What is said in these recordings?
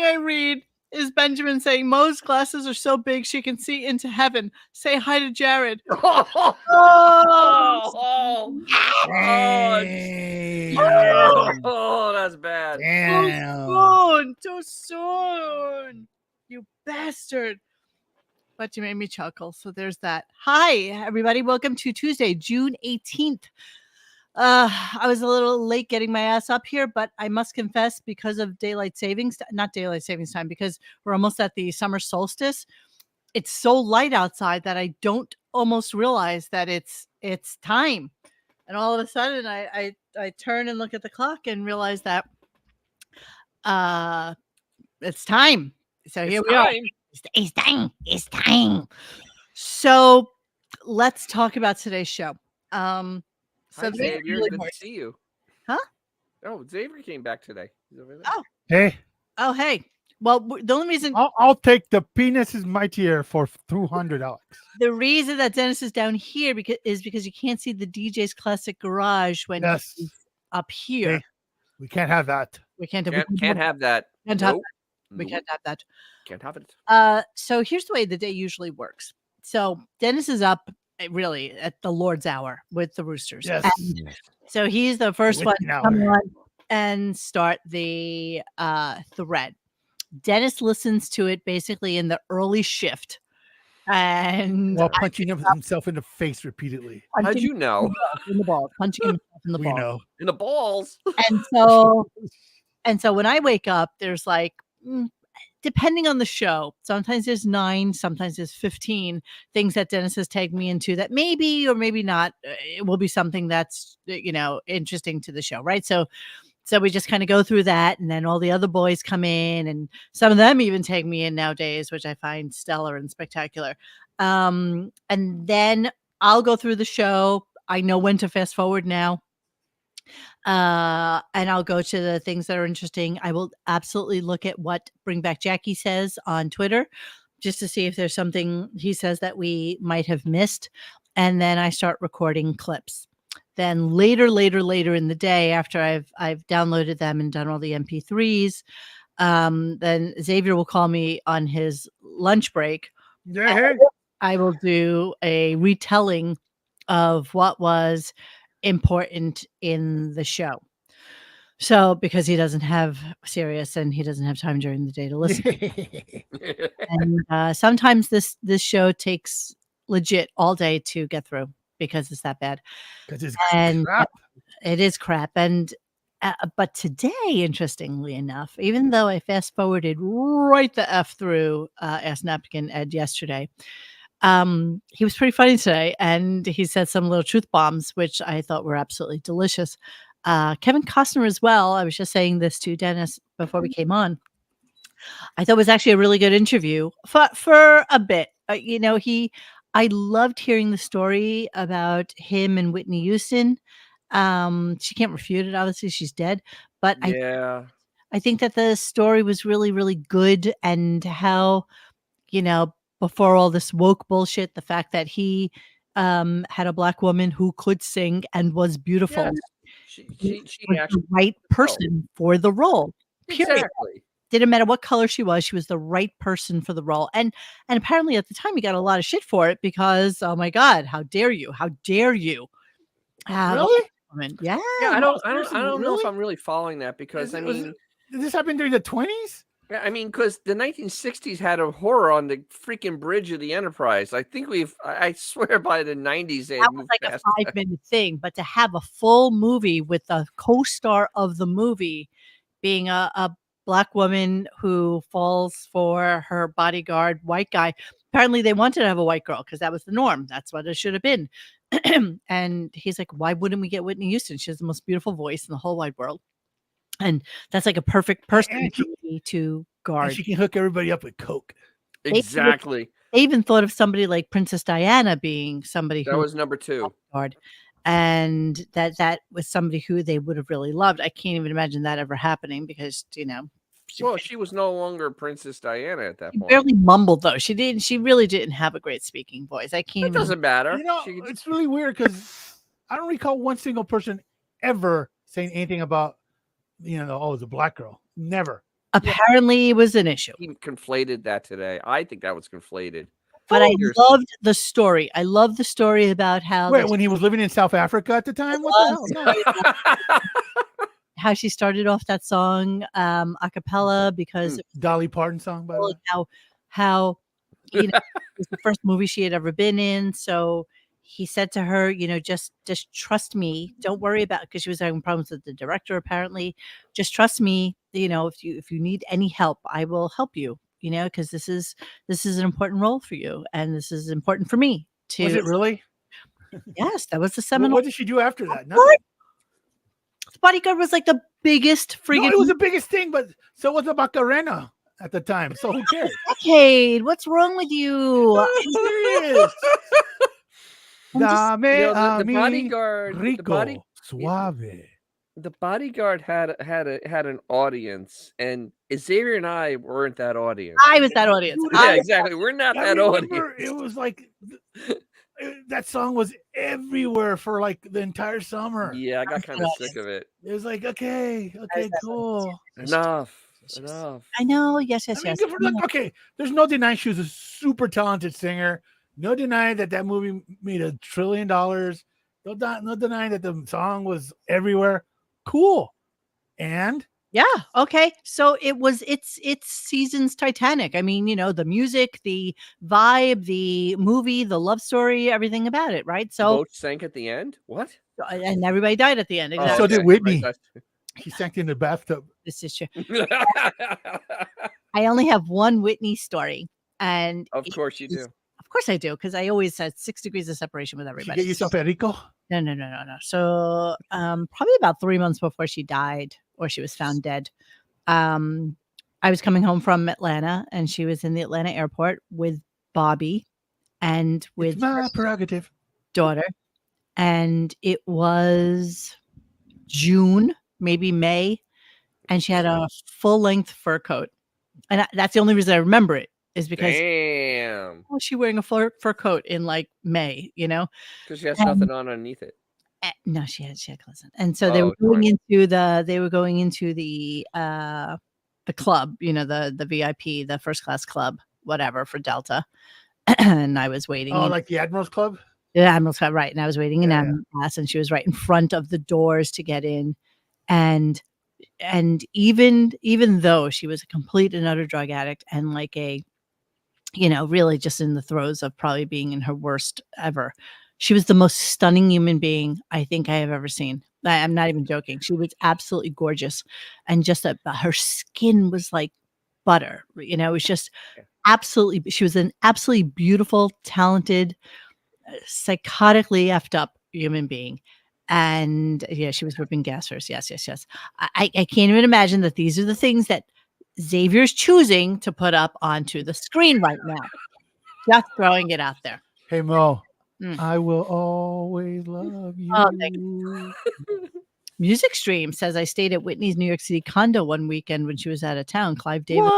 thing I read is Benjamin saying Mo's glasses are so big she can see into heaven. Say hi to Jared. Oh, that's bad. Too soon, you bastard. But you made me chuckle, so there's that. Hi, everybody. Welcome to Tuesday, June 18th. I was a little late getting my ass up here, but I must confess, because of not daylight savings time, because we're almost at the summer solstice. It's so light outside that I don't almost realize that it's time. And all of a sudden I turn and look at the clock and realize that it's time. So here we are. It's time. So let's talk about today's show. Hi, Xavier. Good to see you. Huh? Oh, Xavier came back today. He's over there. Oh, hey. Oh, hey. Well, the only reason I'll take the penis is mightier for $200. The reason that Dennis is down here because you can't see the DJ's Classic Garage when he's up here. Hey, we can't have that. We can't have that. We can't have that. Can't have it. So here's the way the day usually works. So Dennis is up really at the Lord's hour with the Roosters. Yes. And so he's the first one to come on and start the thread. Dennis listens to it basically in the early shift. And while punching himself in the face repeatedly. How'd you know? In the balls, punching himself in the balls. We know. In the balls. And so when I wake up, there's like, depending on the show, sometimes there's 9, sometimes there's 15 things that Dennis has tagged me into that maybe or maybe not it will be something that's interesting to the show, right? So we just kind of go through that, and then all the other boys come in, and some of them even take me in nowadays, which I find stellar and spectacular. And then I'll go through the show. I know when to fast forward now. And I'll go to the things that are interesting. I will absolutely look at what Bring Back Jackie says on Twitter, just to see if there's something he says that we might have missed. And then I start recording clips. Then later in the day, after I've downloaded them and done all the MP3s, then Xavier will call me on his lunch break. Yeah. I will do a retelling of what was important in the show. So because he doesn't have Sirius and he doesn't have time during the day to listen. And sometimes this show takes legit all day to get through because it's that bad. Because it's crap. It is crap. And but today, interestingly enough, even though I fast forwarded right the F through Ask Napkin Ed yesterday, he was pretty funny today, and he said some little truth bombs, which I thought were absolutely delicious. Kevin Costner as well. I was just saying this to Dennis before we came on. I thought it was actually a really good interview for a bit. I loved hearing the story about him and Whitney Houston. She can't refute it. Obviously, she's dead. But I think that the story was really, really good, and how, before all this woke bullshit, the fact that he had a black woman who could sing and was beautiful. Yes. She was the right person for the role. Period. Exactly. Didn't matter what color she was the right person for the role. And apparently at the time he got a lot of shit for it because, oh my God, how dare you? How dare you? Really? Yeah. I don't know if I'm really following that because did this happen during the 20s? Yeah, I mean, because the 1960s had a horror on the freaking bridge of the Enterprise. I think I swear by the 90s they had moved like past a 5-minute thing, but to have a full movie with the co-star of the movie being a black woman who falls for her bodyguard white guy. Apparently they wanted to have a white girl because that was the norm. That's what it should have been. And he's like, why wouldn't we get Whitney Houston? She has the most beautiful voice in the whole wide world. And that's like a perfect person to guard. And she can hook everybody up with coke. Exactly. They even thought of somebody like Princess Diana being somebody that was number 2. Guard. And that was somebody who they would have really loved. I can't even imagine that ever happening because, she was no longer Princess Diana at that point. Barely mumbled though. She really didn't have a great speaking voice. I can't. It doesn't matter. It's really weird because I don't recall one single person ever saying anything about, oh, it's a black girl. Never. Apparently, it was an issue. He conflated that today. I think that was conflated. But I Seriously. loved the story. I love the story about how Wait, when he was living in South Africa at the time? What the hell? No. how she started off that song a cappella because it was Dolly Parton song, by the way. how it was the first movie she had ever been in. So he said to her, just trust me. Don't worry about, because she was having problems with the director apparently. Just trust me. If you need any help, I will help you. Because this is an important role for you, and this is important for me too. Was it really? Yes, that was the Well, seminal. what did she do after that? Nothing. Bodyguard was like the biggest No, friggin' it was the biggest thing, but so was the Macarena at the time. So who cares? decade. What's wrong with you? I'm serious. Dame the a mi bodyguard, rico, suave. The Bodyguard had an audience, and Xavier and I weren't that audience. I was that audience. Dude, Yeah, exactly. We're not I that remember audience. it was like that song was everywhere for like the entire summer. Yeah, I got kind of sick of it. It was like, okay, cool. Enough. I know. Yes. I mean, good for, look, okay, there's no denying she was a super talented singer. No denying that movie made $1 trillion. No denying that the song was everywhere. Cool. And yeah, okay. So it's season's Titanic. I mean, the music, the vibe, the movie, the love story, everything about it, right? So boat sank at the end. What? And everybody died at the end. Exactly. So did Whitney. She sank in the bathtub. This is true. I only have one Whitney story, and of course you do. Of course I do, because I always had 6 degrees of separation with everybody. She get you some perico? No. So probably about 3 months before she died, or she was found dead, I was coming home from Atlanta, and she was in the Atlanta airport with Bobby and with my prerogative daughter, and it was June, maybe May, and she had a full-length fur coat, and that's the only reason I remember it. Is because was she wearing a fur coat in like May, because she has nothing on underneath it. No, she had clothes on. And so they were going into the club, the VIP, the first class club, whatever, for Delta. And I was waiting. Oh, like the Admiral's Club? Yeah, Admiral's Club, right. And I was waiting in Admiral's class, and she was right in front of the doors to get in. And even though she was a complete and utter drug addict and like a really just in the throes of probably being in her worst ever, she was the most stunning human being I think I have ever seen. I'm not even joking. She was absolutely gorgeous, and just her skin was like butter. It was just absolutely. She was an absolutely beautiful, talented, psychotically effed up human being. And yeah, she was whipping gassers. Yes. I can't even imagine that these are the things that Xavier's choosing to put up onto the screen right now. Just throwing it out there. Hey Mo, I will always love you. Oh, thank you. Music Stream says I stayed at Whitney's New York City condo one weekend when she was out of town. Clive Davis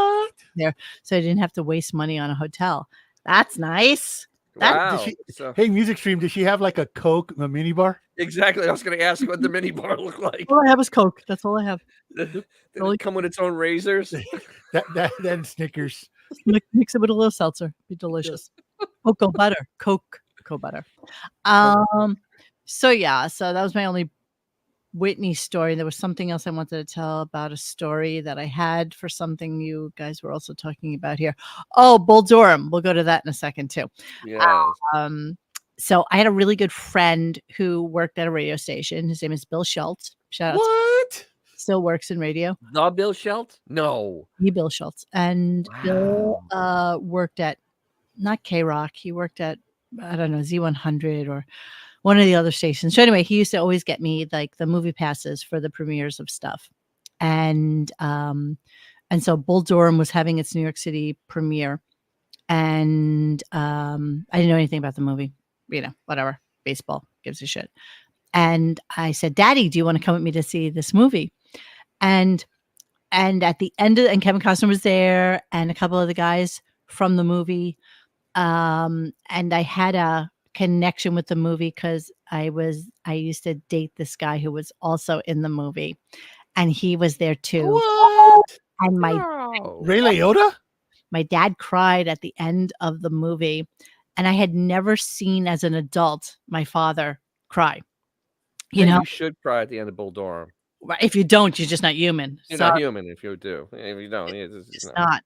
there, so I didn't have to waste money on a hotel. That's nice. Wow. Hey, Music Stream, did she have like a Coke, a mini bar? Exactly. I was going to ask what the mini bar looked like. All I have is Coke. That's all I have. Did it come with its own razors? that and Snickers. Mix it with a little seltzer. Be delicious. Cocoa butter. Cocoa butter. So that was my only Whitney story. There was something else I wanted to tell about a story that I had for something you guys were also talking about here. Oh, Bull Durham. We'll go to that in a second too. Yeah. So I had a really good friend who worked at a radio station. His name is Bill Schultz. Shout out. What? Still works in radio. The Bill Schultz? No. Bill Schultz. And Bill worked at not K-Rock. He worked at, I don't know, Z100 or one of the other stations. So anyway, he used to always get me like the movie passes for the premieres of stuff. And so Bull Durham was having its New York City premiere. And I didn't know anything about the movie. Whatever. Baseball gives a shit. And I said, Daddy, do you want to come with me to see this movie? And at the end and Kevin Costner was there and a couple of the guys from the movie. And I had a connection with the movie because I used to date this guy who was also in the movie. and he was there too. What? And No. Ray Liotta? my dad cried at the end of the movie, and I had never seen as an adult my father cry. You Hey, know, you should cry at the end of Bull Durham. if you don't, you're just not human. You're So not human if you do. If you don't, it's just no. not.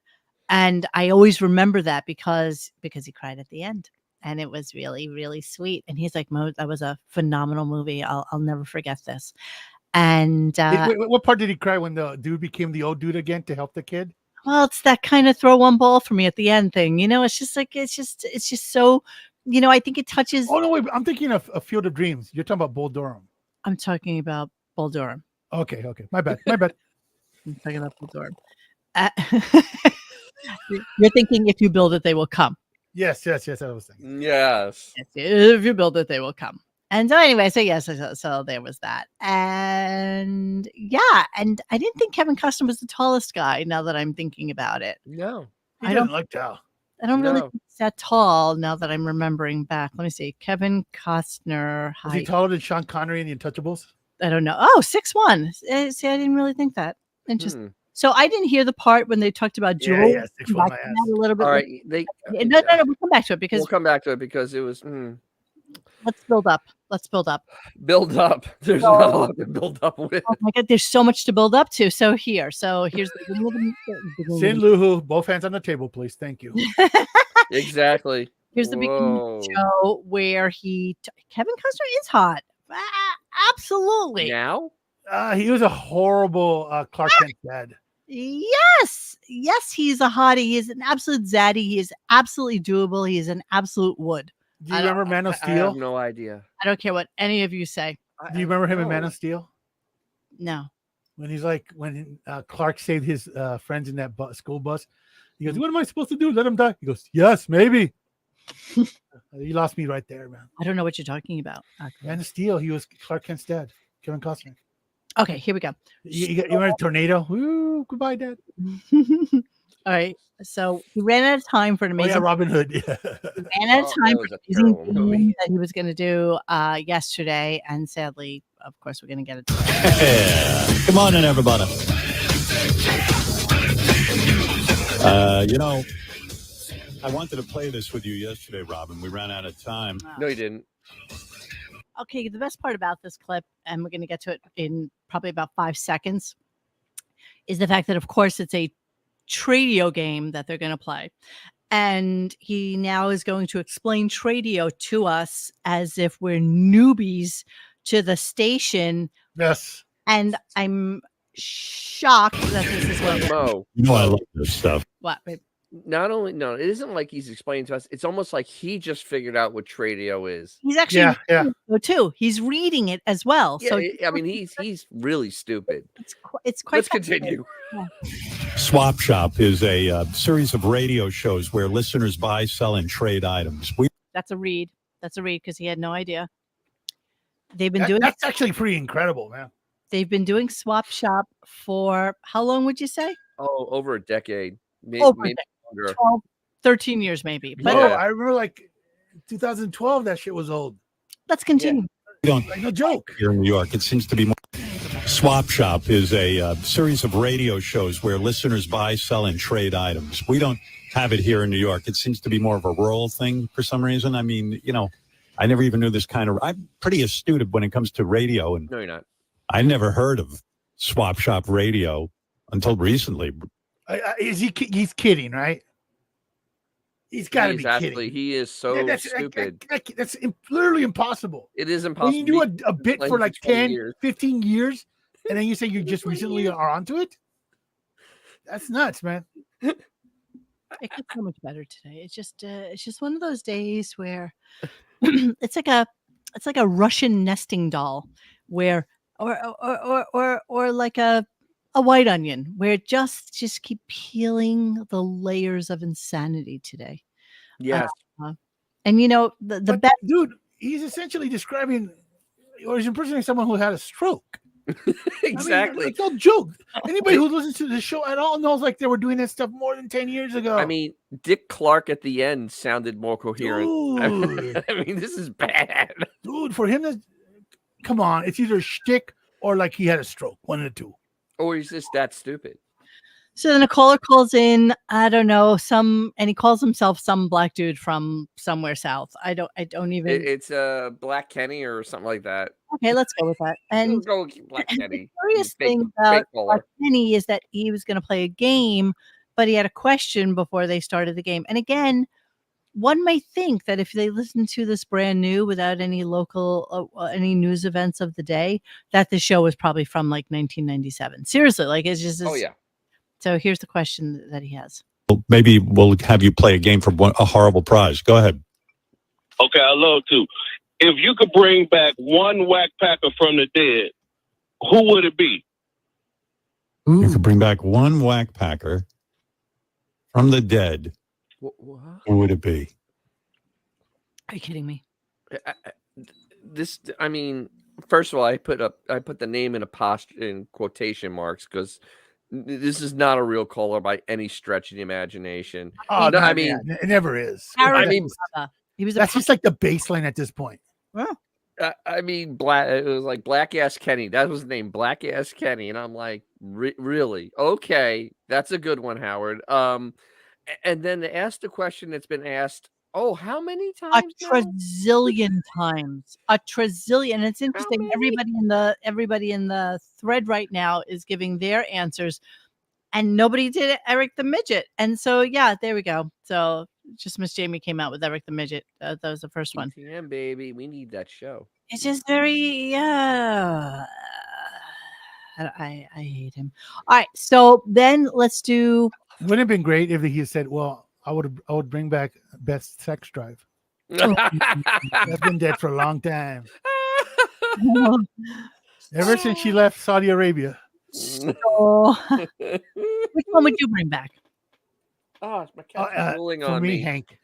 And I always remember that because he cried at the end, and it was really, really sweet. And he's like, "Mo, that was a phenomenal movie. I'll never forget this." And Wait, what part did he cry when the dude became the old dude again to help the kid? well, it's that kind of throw one ball for me at the end thing. You know, it's just like it's just so. You know, I think it touches. Oh no, wait, I'm thinking of A Field of Dreams. You're talking about Bull Durham. I'm talking about Bull Durham. Okay, my bad. My bad. I'm talking about Bull Durham. You're thinking if you build it, they will come. Yes, I was thinking. Yes. If you build it, they will come. And so anyway, so yes, so there was that. And yeah, and I didn't think Kevin Costner was the tallest guy now that I'm thinking about it. No. He I doesn't don't- look tall. I don't really No. think he's that tall now that I'm remembering back. Let me see. Kevin Costner Was he height. taller than Sean Connery in The Untouchables? I don't know. Oh, 6'1". See, I didn't really think that. Interesting. So I didn't hear the part when they talked about Yeah, Jewel. 6'1" Back my to ass. that a little bit All later. right. They. No, we'll come back to it because We'll come back to it because it was let's build up. Let's build up. build up. There's So- not a lot to build up with. Oh my God, there's so much to build up to. So here's the beginning of Sin Luhu, both hands on the table, please. Thank you. Exactly. Here's the beginning of the show where Kevin Costner is hot. Absolutely. Now? He was a horrible Clark Kent dad. Yes, he's a hottie. He is an absolute zaddy. He is absolutely doable. He is an absolute wood. Do you remember Man of I have Steel? no idea. I don't care what any of you say. Do you remember him in Man of Steel? No. When he's like, when Clark saved his friends in that school bus, he goes, "What am I supposed to do? Let him die?" He goes, "Yes, maybe." You lost me right there, man. I don't know what you're talking about. Man of Steel, he was Clark Kent's dad, Kevin Costner. Okay, here we go. You remember Tornado? Ooh, goodbye, Dad. All right. So he ran out of time for an Oh, amazing. yeah, Robin Hood. Yeah. He ran out of time that for was an a amazing terrible movie. game that he was going to do yesterday, and sadly, of course, we're going to get it. Yeah. Come on in, everybody. I wanted to play this with you yesterday, Robin. We ran out of time. No, you didn't. Okay, the best part about this clip, and we're going to get to it in probably about 5 seconds, is the fact that, of course, it's a Tradio game that they're going to play. And he now is going to explain Tradio to us as if we're newbies to the station. Yes. And I'm shocked that this is what. Mo. You know I love this stuff. What? Wait, It isn't like he's explaining to us. It's almost like he just figured out what Tradio is. he's actually Yeah. reading it, too. He's reading it as well. Yeah, So I mean, he's really stupid. it's quite. Let's continue. Swap Shop is a series of radio shows where listeners buy, sell, and trade items. That's a read. That's a read because he had no idea. They've been doing. That's actually pretty incredible, man. They've been doing Swap Shop for how long would you say? Oh, over a decade. Maybe Over a longer. 12, 13 years maybe. But No, Yeah. I remember like 2012, that shit was old. let's continue. We don't Like, no joke. here in New York. It seems to be more. Swap Shop is a series of radio shows where listeners buy, sell, and trade items. We don't have it here in New York. It seems to be more of a rural thing for some reason. I mean, I never even knew this kind of. I'm pretty astute when it comes to radio, and No, you're not. I never heard of Swap Shop Radio until recently. He's kidding, right? He's got to be kidding. He is so stupid. That's literally impossible. It is impossible. When you do a bit for like 20 10, years. 15 years, and then you say you just recently are onto it, that's nuts, man. It gets so much better today. It's just one of those days where it's like a Russian nesting doll where or like a white onion where it just keep peeling the layers of insanity today. Yes. And the But, best. dude, he's essentially describing or he's impersonating someone who had a stroke. Exactly. I mean, it's no joke. Anybody who listens to the show at all knows like they were doing that stuff more than 10 years ago. I mean, Dick Clark at the end sounded more coherent. Dude. I mean, this is bad. Dude, for him to come on, it's either shtick or like he had a stroke. One of the two. Or he's just that stupid. So then a caller calls in, I don't know, and he calls himself some black dude from somewhere south. I don't even. It's Black Kenny or something like that. Okay, let's go with that. We'll And go with Black the Kenny. curious Fake thing about caller. Kenny is that he was going to play a game, but he had a question before they started the game. And again, one might think that if they listen to this brand new without any local, any news events of the day, that the show was probably from like 1997. Seriously, like it's just. Oh yeah. So here's the question that he has. Maybe we'll have you play a game for a horrible prize. Go ahead. Okay, I love to. If you could bring back one whack packer from the dead, who would it be? You could bring back one whack packer from the dead. What? Who would it be? Are you kidding me? I mean, first of all, I put the name in quotation marks because this is not a real caller by any stretch of the imagination. Oh, No, no, I mean, it never is. Harry I mean, Potter. He was That's just like the baseline at this point. Well, I mean, it was like Black Ass Kenny. That was his name, Black Ass Kenny, and I'm like, really? Okay, that's a good one, Howard. And then to ask the question that's been asked, how many a times? trazillion times. A trazillion. It's interesting. many? Everybody in the thread right now is giving their answers, and nobody did Eric the Midget. And so, yeah, there we go. So just Miss Jamie came out with Eric the Midget. That was the first one. Yeah, baby, we need that show. It's just very, I hate him. All right, so then let's do. Wouldn't it have been great if he said, "Well, I would bring back Best Sex Drive." That's been dead for a long time. Ever since she left Saudi Arabia. So, which one would you bring back? Oh, my cat's pulling for on me, me. Hank.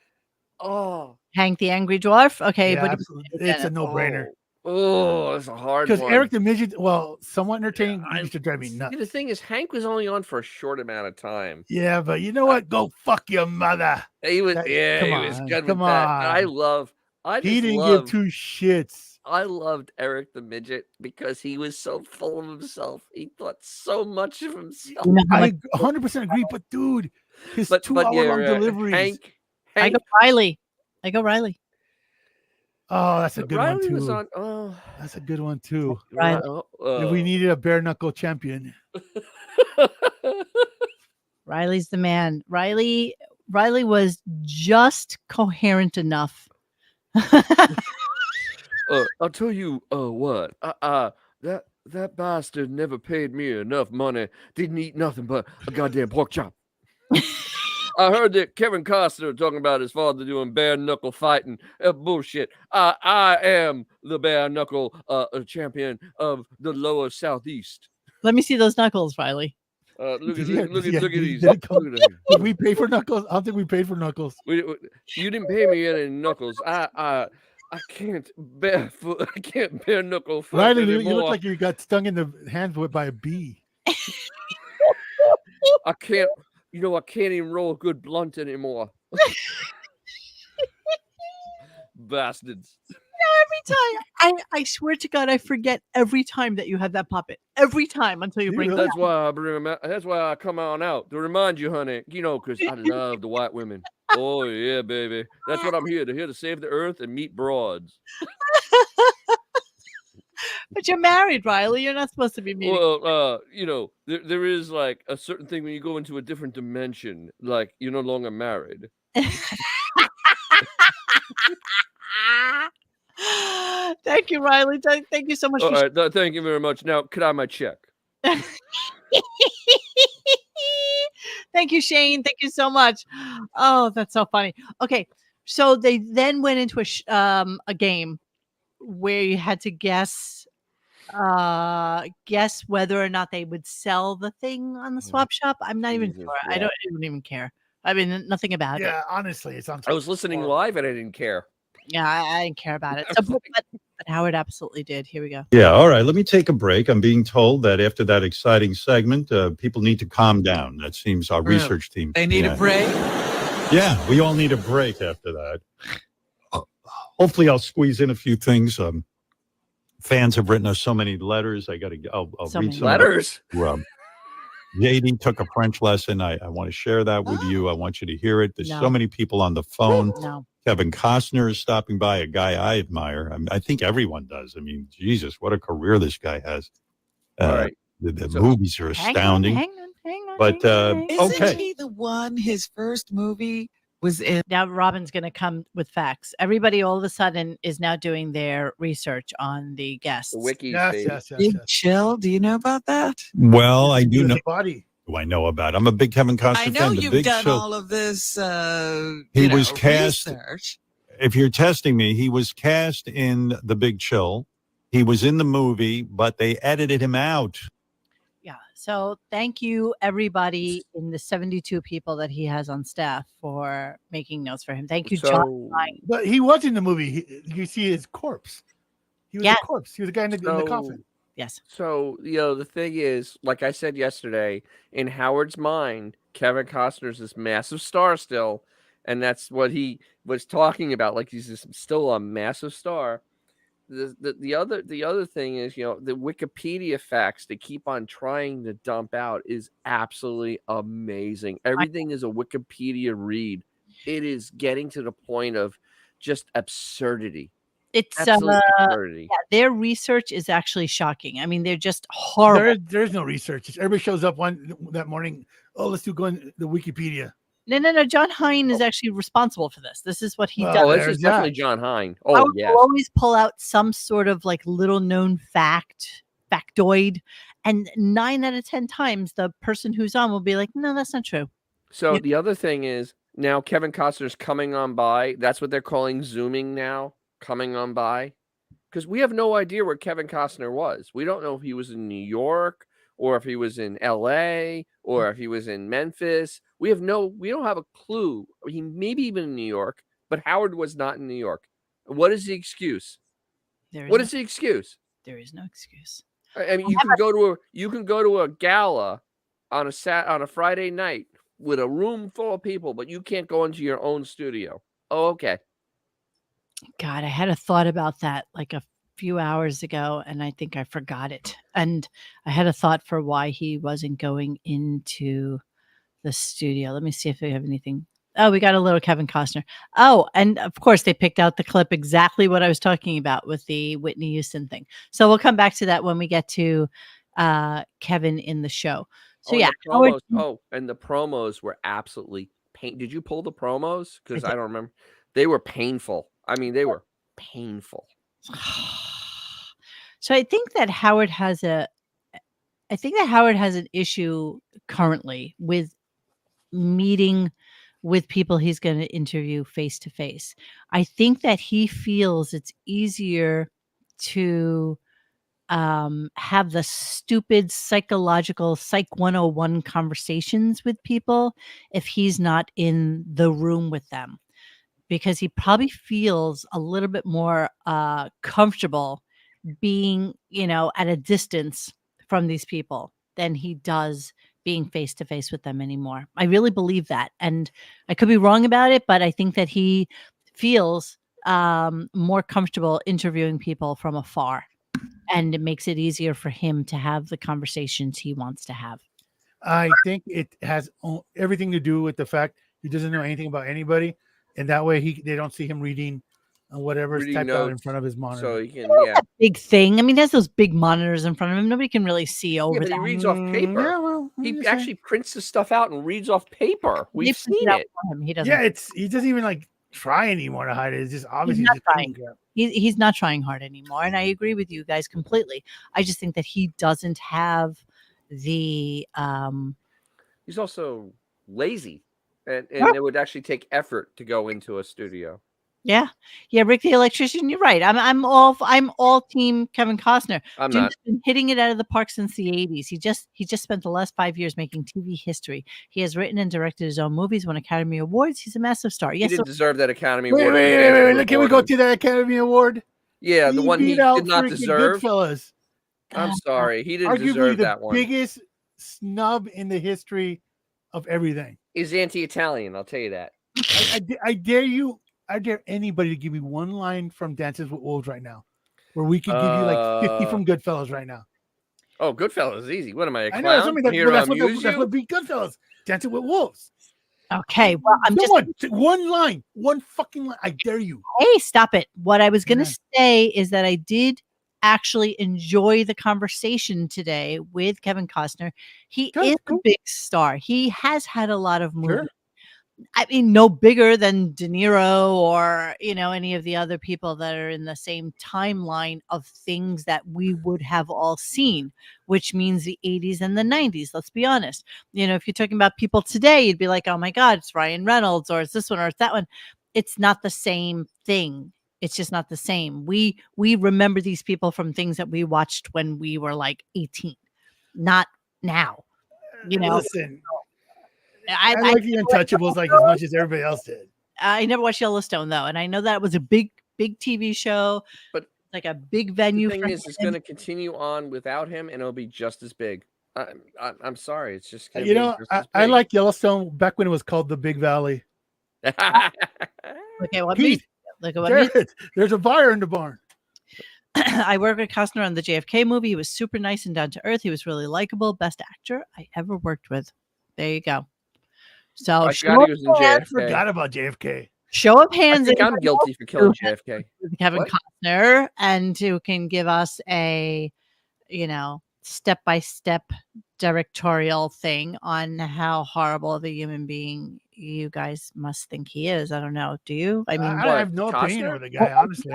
Oh, Hank the Angry Dwarf? Okay, Yeah, but absolutely. It's a no-brainer. Oh, it's a hard one. Because Eric the Midget, well, somewhat entertaining, Yeah, used to drive me See, nuts. the thing is, Hank was only on for a short amount of time. Yeah, but you know what? Go fuck your mother. He was, That- he come was on, good come with that. on. I He just didn't love, give two shits. I loved Eric the Midget because he was so full of himself. He thought so much of himself. you know how I much 100% agree, but dude, his But 2-hour-long yeah, deliveries. I Hank, go Riley. Oh, that's a good Riley one too. was on. Oh, That's a good one too. Riley. If we needed a bare knuckle champion. Riley's the man. Riley was just coherent enough. I'll tell you what. That bastard never paid me enough money. Didn't eat nothing but a goddamn pork chop. I heard that Kevin Costner talking about his father doing bare knuckle fighting. Bullshit. I am the bare knuckle champion of the lower southeast. Let me see those knuckles, Riley. Look at Yeah, these. did it come- Look at these. Did we pay for knuckles? I don't think we paid for knuckles. You didn't pay me any knuckles. I can't bare foot. I can't bare knuckle fight Riley, you anymore. look like you got stung in the hands by a bee. I can't. I can't even roll a good blunt anymore. Bastards. Every time, I swear to God, I forget every time that you have that puppet. Every time until you Do bring you it really? That's why I bring 'em out. That's why I come on out to remind you, honey. Because I love the white women. Oh yeah, baby. That's what I'm here to save the earth and meet broads. But you're married, Riley. You're not supposed to be meeting. Well, there is like a certain thing when you go into a different dimension, like you're no longer married. Thank you, Riley. Thank you so much. All For right, thank you very much. Now, could I have my check? Thank you, Shane. Thank you so much. Oh, that's so funny. Okay, so they then went into a game where you had to guess whether or not they would sell the thing on the swap shop. I'm not even Jesus, sure. yeah. I don't even care. I mean, nothing about it. Yeah, honestly, it sounds. I was listening live and I didn't care. Yeah, I didn't care about it. So, but Howard absolutely did. Here we go. Yeah, all right. Let me take a break. I'm being told that after that exciting segment, people need to calm down. That seems our Really? research team. They need a break. Yeah, we all need a break after that. Hopefully, I'll squeeze in a few things. Fans have written us so many letters. I'll So read many some Letters. JD took a French lesson. I want to share that with you. I want you to hear it. There's No. so many people on the phone. No. Kevin Costner is stopping by, a guy I admire. I think everyone does. I mean, Jesus, what a career this guy has. All right. The So- movies are astounding. Hang on. But, Isn't okay. he the one? His first movie was in. Now Robin's going to come with facts. Everybody all of a sudden is now doing their research on the guests. The wikis, Yes, baby. yes, yes, Big yes. Chill. Do you know about that? Well, I do With know. the body. Do I know about? I'm a big Kevin Costner I know fan. The you've Big done Chill. all of this. He was cast. Research. If you're testing me, he was cast in The Big Chill. He was in the movie, but they edited him out. Yeah. So thank you, everybody in the 72 people that he has on staff for making notes for him. Thank you, John. So, But he was in the movie. You see his corpse. He was Yes. a corpse. He was a guy in the coffin. Yes. so the thing is, like I said yesterday, in Howard's mind, Kevin Costner's this massive star still, and that's what he was talking about. Like he's still a massive star. The other thing is, the Wikipedia facts they keep on trying to dump out is absolutely amazing. Everything is a Wikipedia read. It is getting to the point of just absurdity. It's Absolute absurdity. yeah, their research is actually shocking. I mean, they're just horrible. There's no research. Everybody shows up that morning. Oh, let's do the Wikipedia. No. John Hine is actually responsible for this. This is what he Well, does. Oh, this there's is definitely that. John Hine. Howard Oh, yes. will always pull out some sort of like little known factoid, and 9 out of 10 times the person who's on will be like, no, that's not true. So Yeah. the other thing is now Kevin Costner's coming on by. That's what they're calling zooming now, coming on by. Because we have no idea where Kevin Costner was. We don't know if he was in New York or if he was in LA or if he was in Memphis. We don't have a clue. He maybe even in New York, but Howard was not in New York. What is the excuse? What is the excuse? There is no excuse. I mean, you can go to a gala on a Friday night with a room full of people, but you can't go into your own studio. Oh, okay. God, I had a thought about that like a few hours ago, and I think I forgot it. And I had a thought for why he wasn't going into the studio. Let me see if we have anything. Oh, we got a little Kevin Costner. Oh, and of course they picked out the clip exactly what I was talking about with the Whitney Houston thing. So we'll come back to that when we get to Kevin in the show. So and yeah, the promos, and the promos were absolutely pain. Did you pull the promos? Because I don't remember. They were painful. I mean, they were painful. So I think that Howard has an issue currently with meeting with people he's going to interview face to face. I think that he feels it's easier to have the stupid psychological Psych 101 conversations with people if he's not in the room with them, because he probably feels a little bit more comfortable being, at a distance from these people than he does being face to face with them anymore. I really believe that. And I could be wrong about it, but I think that he feels more comfortable interviewing people from afar, and it makes it easier for him to have the conversations he wants to have. I think it has everything to do with the fact he doesn't know anything about anybody, and that way they don't see him reading whatever's typed out in front of his monitor. So he can, Big thing. I mean, there's those big monitors in front of him. Nobody can really see over but he that. reads off paper. Yeah, well, He actually prints the stuff out and reads off paper. We've They print seen out it. for him. He doesn't. Yeah, he doesn't even like try anymore to hide it. It's just obviously not just trying. He's not trying hard anymore, and I agree with you guys completely. I just think that he doesn't have the. He's also lazy, and it would actually take effort to go into a studio. Yeah, Rick the electrician. You're right. I'm all team Kevin Costner. I'm Jim's not. been hitting it out of the park since the 80s. He just spent the last 5 years making TV history. He has written and directed his own movies, won Academy Awards. He's a massive star. He Yes, didn't deserve that Academy Wait, Award. wait. Can we go to that Academy Award? Yeah, the one he beat out did not freaking deserve. Goodfellas. I'm sorry, he didn't Arguably deserve the that one. biggest snub in the history of everything. Is anti-Italian, I'll tell you that. I dare you. I dare anybody to give me one line from Dances with Wolves right now, where we could give you like 50 from Goodfellas right now. Oh, Goodfellas is easy. What am I, a I clown? know. I mean, Here to that's amuse what you? beat Goodfellas. Dancing with Wolves. Okay, well, I'm just One line, one fucking line. I dare you. hey, stop it. What I was going to Yeah. say is that I did actually enjoy the conversation today with Kevin Costner. He Good, is a cool. big star. He has had a lot of movies. Sure. I mean, no bigger than De Niro or, any of the other people that are in the same timeline of things that we would have all seen, which means the 80s and the 90s. Let's be honest. If you're talking about people today, you'd be like, oh my God, it's Ryan Reynolds or it's this one or it's that one. It's not the same thing. It's just not the same. We remember these people from things that we watched when we were like 18, not now. Listen, I like the Untouchables like as much as everybody else did. I never watched Yellowstone though, and I know that was a big TV show, but like a big venue. The thing is, it's going to continue on without him, and it'll be just as big. I'm sorry, it's just going to be just as big. I like Yellowstone back when it was called the Big Valley. Okay, what Pete, look at what there's a fire in the barn. I worked with Costner on the JFK movie. He was super nice and down to earth. He was really likable. Best actor I ever worked with. There you go. So I forgot he was in JFK. Forgot about JFK. Show of hands. I think I'm guilty for killing JFK. Kevin Costner, and who can give us a, step-by-step directorial thing on how horrible of a human being you guys must think he is. I don't know. Do you? I mean, I have no opinion over the guy, honestly.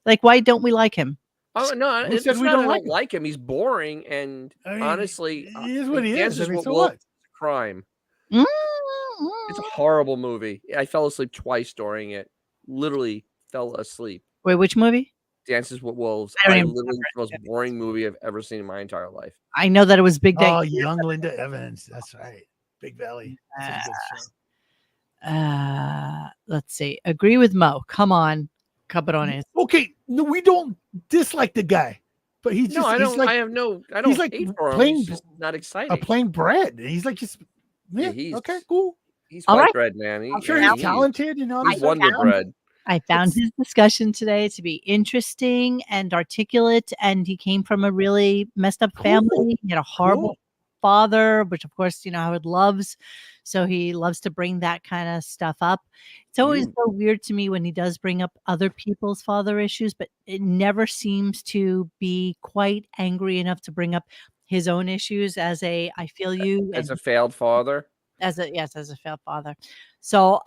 Like, why don't we like him? Oh no, Who it's said not we I don't don't like him? like him. He's boring, and honestly, he is what he is. Dances I mean, with so Wolves what? is a crime. It's a horrible movie. I fell asleep twice during it. Literally fell asleep. Wait, which movie? Dances with Wolves. I don't I even literally the most boring movie I've ever seen in my entire life. I know that it was Big Day. Oh, young Linda Evans. That's right. Big Valley. That's a good show. Let's see. Agree with Mo. Come on, Cabrones. Okay, no, we don't dislike the guy, but he's just. No, I he's don't. like, I have no. I he's don't like hate for him. plain- He's just not exciting. a plain bread. He's like just. Yeah. he's- Okay. Cool. He's All white right. bread, man. I'm sure he's talented. You know. He's Wonder Bread. I found his discussion today to be interesting and articulate, and he came from a really messed up family. He had a horrible father, which of course, Howard loves. So he loves to bring that kind of stuff up. It's always so weird to me when he does bring up other people's father issues, but it never seems to be quite angry enough to bring up his own issues as a, I feel you. As a failed father. As a failed father. So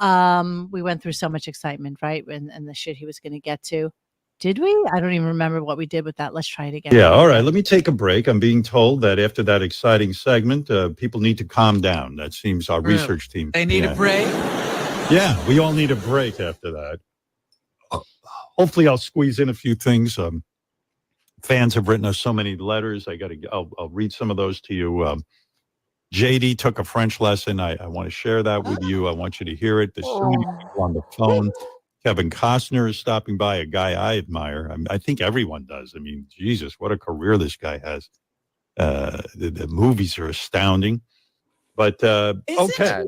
we went through so much excitement, right? And the shit he was going to get to. Did we? I don't even remember what we did with that. Let's try it again. Yeah, all right. Let me take a break. I'm being told that after that exciting segment, people need to calm down. That seems our research team. They need a break? Yeah, we all need a break after that. Hopefully I'll squeeze in a few things. Fans have written us so many letters. I'll read some of those to you. JD took a French lesson. I want to share that with you. I want you to hear it. There's so many people on the phone. Kevin Costner is stopping by, a guy I admire. I think everyone does. I mean, Jesus, what a career this guy has. The movies are astounding. But okay.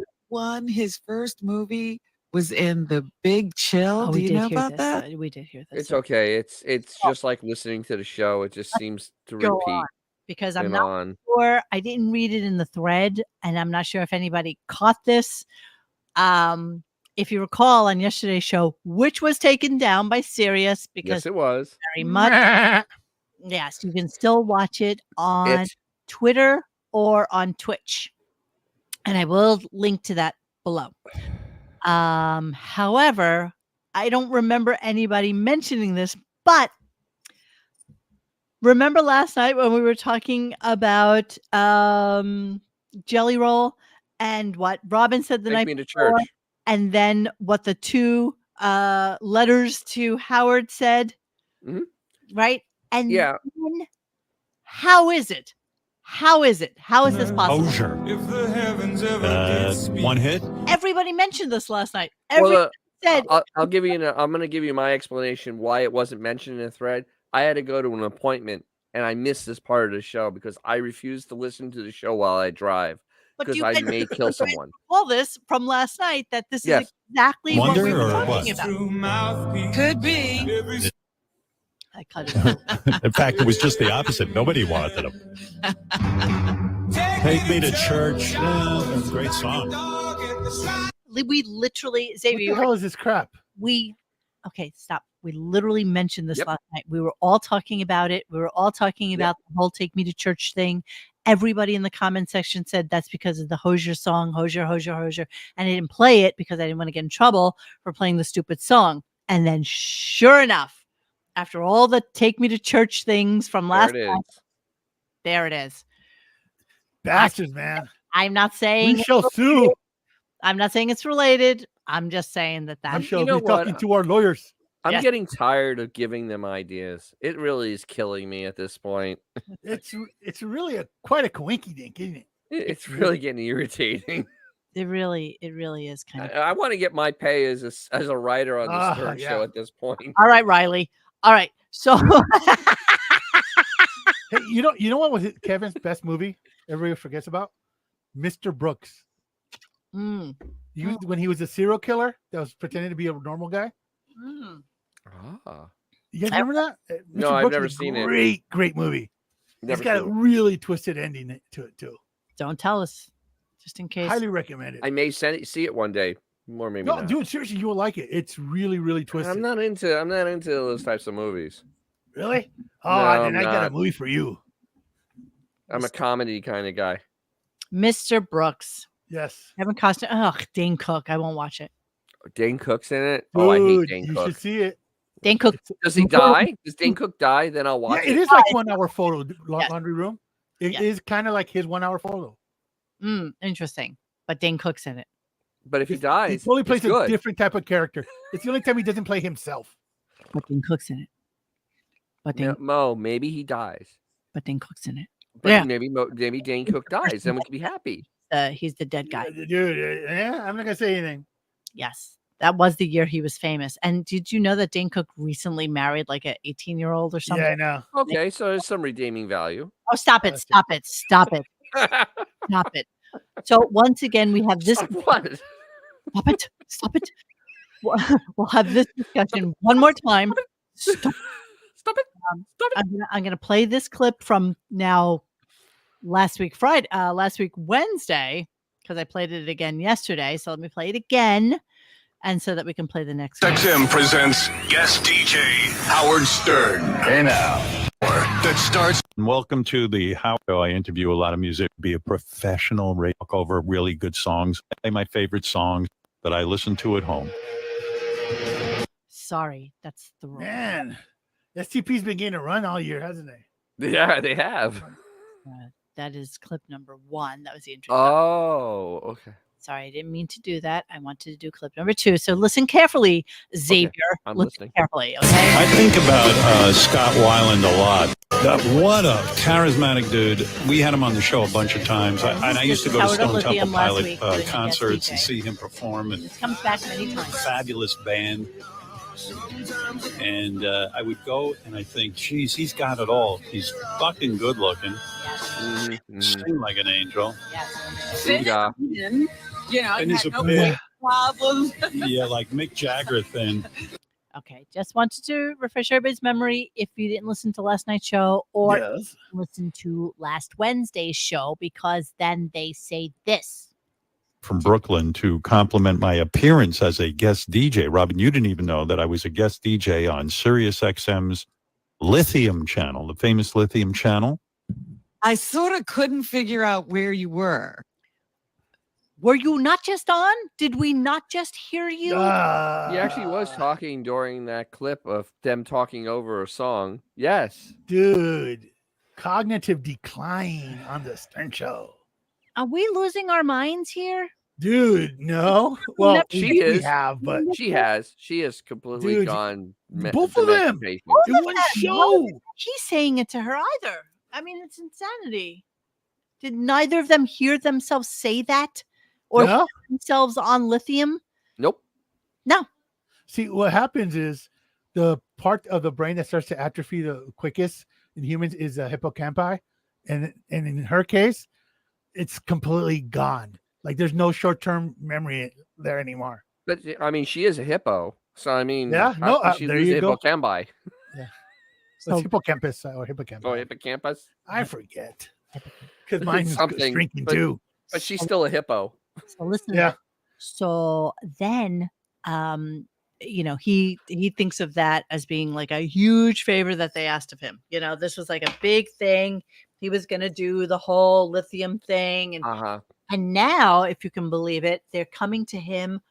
His first movie was in The Big Chill. Do you know about that? We did hear this. It's okay. It's just like listening to the show. It just seems to Go repeat. on, because I'm not sure. I didn't read it in the thread, and I'm not sure if anybody caught this. If you recall on yesterday's show, which was taken down by Sirius because yes, it was very much. Yes, you can still watch it on Twitter or on Twitch, and I will link to that below. However, I don't remember anybody mentioning this, but remember last night when we were talking about Jelly Roll and what Robin said the night before, and then what the two letters to Howard said, right? And then, how is it? How is it? How is this possible? Closure. If the heavens ever one hit. Everybody mentioned this last night. Everybody said. I'll give you. I'm going to give you my explanation why it wasn't mentioned in the thread. I had to go to an appointment, and I missed this part of the show because I refuse to listen to the show while I drive because I may kill someone. All this from last night that this is exactly what we were talking about. Could be. I cut it. In fact, it was just the opposite. Nobody wanted him. Take Me to Church. Yeah, great song. We literally, What Xavier, the hell is this crap? Okay, stop. We literally mentioned this Yep. last night. We were all talking about it. We were all talking about the whole Take Me to Church thing. Everybody in the comment section said that's because of the Hozier song, Hozier, Hozier, Hozier. And I didn't play it because I didn't want to get in trouble for playing the stupid song. And then sure enough, after all the Take Me to Church things from last There it night, is. there it is. Bastards, man. I'm not saying We shall sue. I'm not saying it's related. I'm just saying that We that's shall You know be talking what? to our lawyers. I'm Yes. getting tired of giving them ideas. It really is killing me at this point. It's really quite a coinky dink, isn't it? It's really getting irritating. it really is kind of. I want to get my pay as a writer on the Ah, Stern yeah. Show at this point. All right, Riley. All right. So Hey, you know what was Kevin's best movie? Everybody forgets about Mr. Brooks. Mm, When he was a serial killer that was pretending to be a normal guy. mm. Ah, You guys remember that? No, Mr. I've Brooks never is a seen it. Great movie. never It's got a seen it. really twisted ending to it too. Don't tell us, just in case. Highly recommend it. I may see it one day, or maybe No, not. dude, seriously, you will like it. It's really, really twisted. I'm not into those types of movies. Really? Oh, No, then I'm I got a not. movie for you. I'm a comedy kind of guy. Mr. Brooks, Yes. Kevin Costner. Ugh, Dane Cook. I won't watch it. Dane Cook's in it. Dude, Oh, I hate Dane you Cook. should see it. Dane Cook. Does he die? Does Dane Cook die? Then I'll Yeah, watch it it. is like 1 hour photo Yes. laundry room. It Yes. is kind of like his 1 hour photo. Interesting. But Dane Cook's in it. But if he He dies, totally it's plays a good. different type of character. It's the only time he doesn't play himself. But Dane Cook's in it. But Dane, No, Mo, maybe he dies. but Dane Cook's in it. But Yeah. maybe Dane Cook dies, then we can be happy. He's the dead guy. Dude, yeah, I'm not gonna say anything. Yes. That was the year he was famous. And did you know that Dane Cook recently married like an 18-year-old or something? Yeah, I know. Okay, so there's some redeeming value. Oh, stop it. Stop it. Stop it. Stop it. So once again, we have this. What? Stop it. Stop it. We'll have this discussion one more time. Stop. Stop it. Stop it. I'm gonna play this clip from last week Wednesday, because I played it again yesterday. So let me play it again, and so that we can play the next one. XM presents guest DJ Howard Stern. Hey now. That starts. Welcome to the How I interview a lot of music, be a professional, talk over really good songs. Play my favorite songs that I listen to at home. Sorry, that's the rule. Man, STP's been getting a run all year, hasn't they? Yeah, they have. That is clip number 1. That was the intro. Oh, okay. Sorry, I didn't mean to do that. I wanted to do clip number 2. So listen carefully, Xavier. I'm listen listening. carefully, okay? I think about Scott Weiland a lot. What a charismatic dude. We had him on the show a bunch of times. I used to go to Howard Stone Lithium Temple last Pilot week doing a guest concerts and DJ. see him perform, and This comes back many times. fabulous band. And I would go and I think, geez, he's got it all. He's fucking good looking, Yes, sing like an angel. yes. Yeah. You know, And he's had a no big- weight problems. Yeah, like Mick Jagger thin. Okay, just wanted to refresh everybody's memory if you didn't listen to last night's show or Yes. listen to last Wednesday's show, because then they say this. From Brooklyn to compliment my appearance as a guest DJ. Robin, you didn't even know that I was a guest DJ on Sirius XM's Lithium channel, the famous Lithium channel. I sort of couldn't figure out where you were. Were you not just on? Did we not just hear you? He actually was talking during that clip of them talking over a song. Yes. Dude, cognitive decline on the Stern Show. Are we losing our minds here? Dude, no. Well, Never- She we is. have, but She has completely Dude, gone. both of them. dementia patient. it was show. He's saying it to her either. I mean, it's insanity. Did neither of them hear themselves say that or No? hear themselves on Lithium? Nope. No. See, what happens is the part of the brain that starts to atrophy the quickest in humans is the hippocampi, and in her case, it's completely gone. Like there's no short-term memory there anymore. But I mean, she is a hippo. So I mean, Yeah, how no, can she there lose you the go. hippocampi? It's So hippocampus or hippocampus. Oh, hippocampus. I forget because mine's Something, shrinking but- too. But she's still a hippo. So listen to Yeah. this. So then he thinks of that as being like a huge favor that they asked of him. This was like a big thing. He was going to do the whole lithium thing, and now, if you can believe it, they're coming to him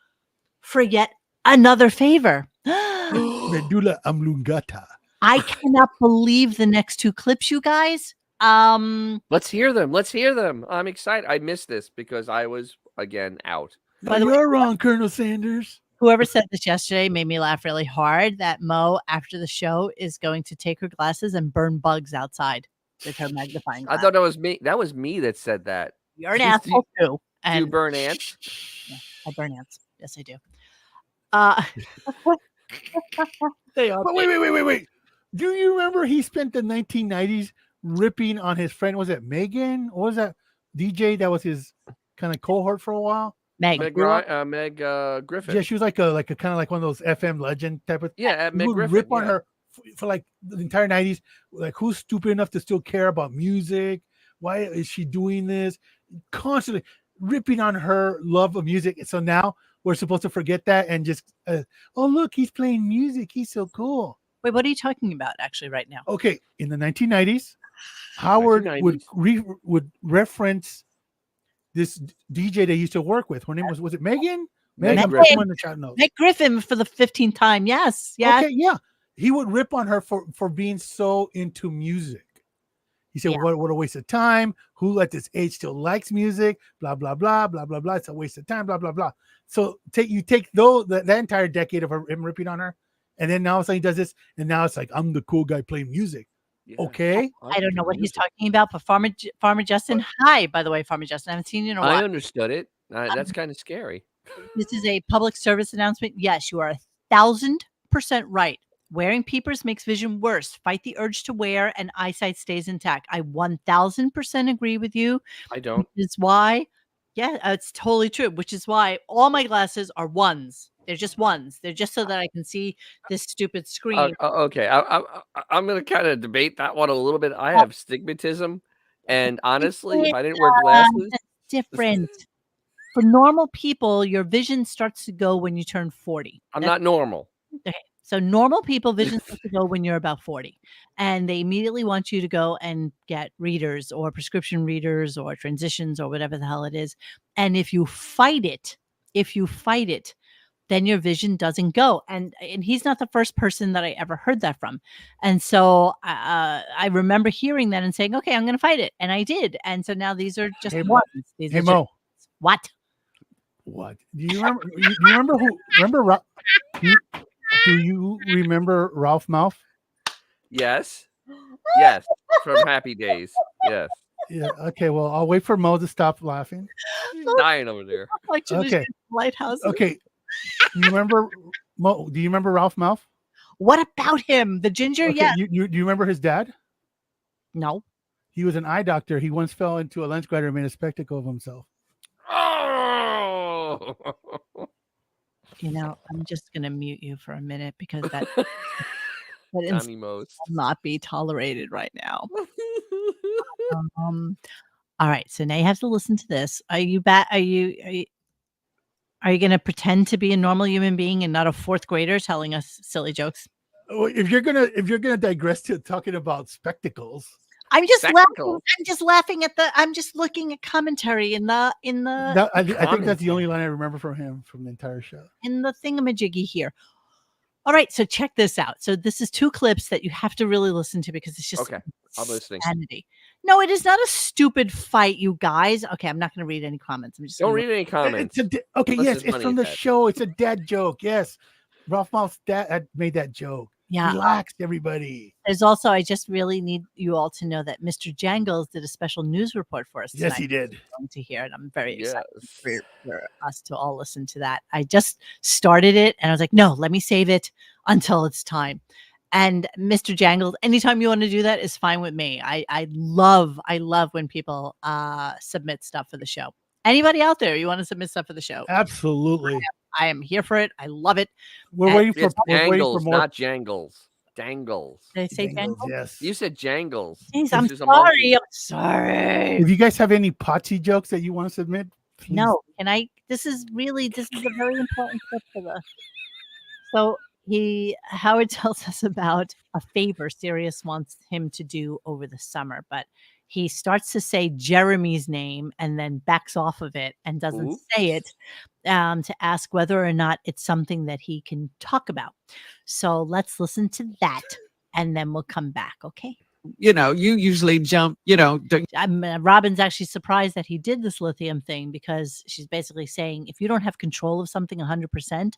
for yet another favor. Medulla oblongata. I cannot believe the next two clips, you guys. Let's hear them. I'm excited. I missed this because I was again out. By the way, you're wrong, Colonel Sanders. Whoever said this yesterday made me laugh really hard. That Mo, after the show, is going to take her glasses and burn bugs outside with her magnifying glass. I thought that was me. That was me that said that. You're an asshole too. Do you And burn ants? yeah, I burn ants. Yes, I do. They are. But wait. Do you remember he spent the 1990s ripping on his friend? Was it Megan? Or was that DJ that was his kind of cohort for a while? Meg Griffin. Yeah, she was like a kind of like one of those FM legend type of. Yeah, He Meg would Griffin. rip on her for like the entire 90s. Like, who's stupid enough to still care about music? Why is she doing this? Constantly ripping on her love of music. So now we're supposed to forget that and just, oh, look, he's playing music. He's so cool. Wait, what are you talking about actually right now? Okay, in the 1990s, Howard would reference this DJ they used to work with. Her name was it Megan? Meg Griffin. Griffin. In the chat notes. Meg Griffin for the 15th time. Yes. Yeah. Okay, yeah. He would rip on her for being so into music. He said, what a waste of time. Who at this age still likes music? Blah, blah, blah, blah, blah, blah. It's a waste of time, blah, blah, blah. So you take that entire decade of him ripping on her, and then now he does this, and now it's like, I'm the cool guy playing music. Yeah. Okay. I don't know what he's talking about, but Farmer Justin. Hi, by the way, Farmer Justin. I haven't seen you in a while. I understood it. That's kind of scary. This is a public service announcement. Yes, you are 1,000% right. Wearing peepers makes vision worse. Fight the urge to wear and eyesight stays intact. I 1,000% agree with you. I don't. Which is why, it's totally true. Which is why all my glasses are ones. They're just ones. They're just so that I can see this stupid screen. Okay, I'm going to kind of debate that one a little bit. I have stigmatism, and honestly, if I didn't wear glasses, that's different. For normal people, your vision starts to go when you turn 40. I'm not normal. Okay. So normal people vision starts to go when you're about 40, and they immediately want you to go and get readers or prescription readers or transitions or whatever the hell it is. And if you fight it, then your vision doesn't go. And he's not the first person that I ever heard that from. And so I remember hearing that and saying, okay, I'm going to fight it. And I did. And so now these are just ones. These are Mo. What? What? Do you remember? You remember who? Remember? Do you remember Ralph Mouth? Yes. Yes. From Happy Days. Yes. Yeah. Okay. Well, I'll wait for Mo to stop laughing. He's dying over there. Okay. Lighthouse. Okay. Do you remember Mo? Do you remember Ralph Mouth? What about him? The ginger? Okay, Yeah. Do you remember his dad? No. He was an eye doctor. He once fell into a lens grinder and made a spectacle of himself. Oh. I'm just going to mute you for a minute because that Tommy Most will not be tolerated right now. All right. So now you have to listen to this. Are you going to pretend to be a normal human being and not a fourth grader telling us silly jokes? If you're gonna digress to talking about spectacles, I'm just laughing. I'm just looking at commentary I think that's the only line I remember from him from the entire show. In the thingamajiggy here. All right, so check this out. So this is two clips that you have to really listen to because it's just okay. I'm listening. Insanity. No, it is not a stupid fight, you guys. Okay, I'm not going to read any comments. I'm just don't read any comments. Okay, yes, it's from the show. It's a dad joke. Yes, Ralph Mouth's dad had made that joke. Yeah. Relax, everybody. There's also, I just really need you all to know that Mr. Jangles did a special news report for us tonight. Yes, he did. I'm going to hear it. I'm very excited for us to all listen to that. I just started it and I was like, no, let me save it until it's time. And Mr. Jangles, anytime you want to do that is fine with me. I love when people submit stuff for the show. Anybody out there, you want to submit stuff for the show? Absolutely. I am here for it. I love it. We're waiting for Jangles, more. not Jangles. Dangles. Did I say Jangles, Dangles? yes. You said jangles. Jeez, which I'm is a monkey. sorry. I'm sorry. If you guys have any potty jokes that you want to submit, please. No, can I? This is a very important clip for the. So Howard tells us about a favor Sirius wants him to do over the summer, but he starts to say Jeremy's name and then backs off of it and doesn't Oops. say it to ask whether or not it's something that he can talk about. So let's listen to that and then we'll come back. Okay. You usually jump, Robin's actually surprised that he did this lithium thing because she's basically saying if you don't have control of something 100%,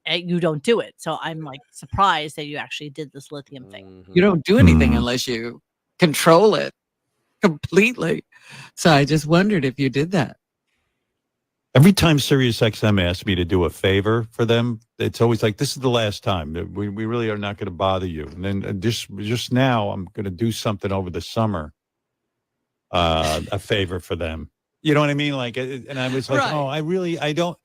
you don't do it. So I'm like surprised that you actually did this lithium thing. you don't do anything unless you control it completely. So I just wondered if you did that. Every time SiriusXM asks me to do a favor for them, it's always like, this is the last time. We really are not going to bother you. And then just now, I'm going to do something over the summer, a favor for them. You know what I mean? Like, and I was like, Right. oh, I don't.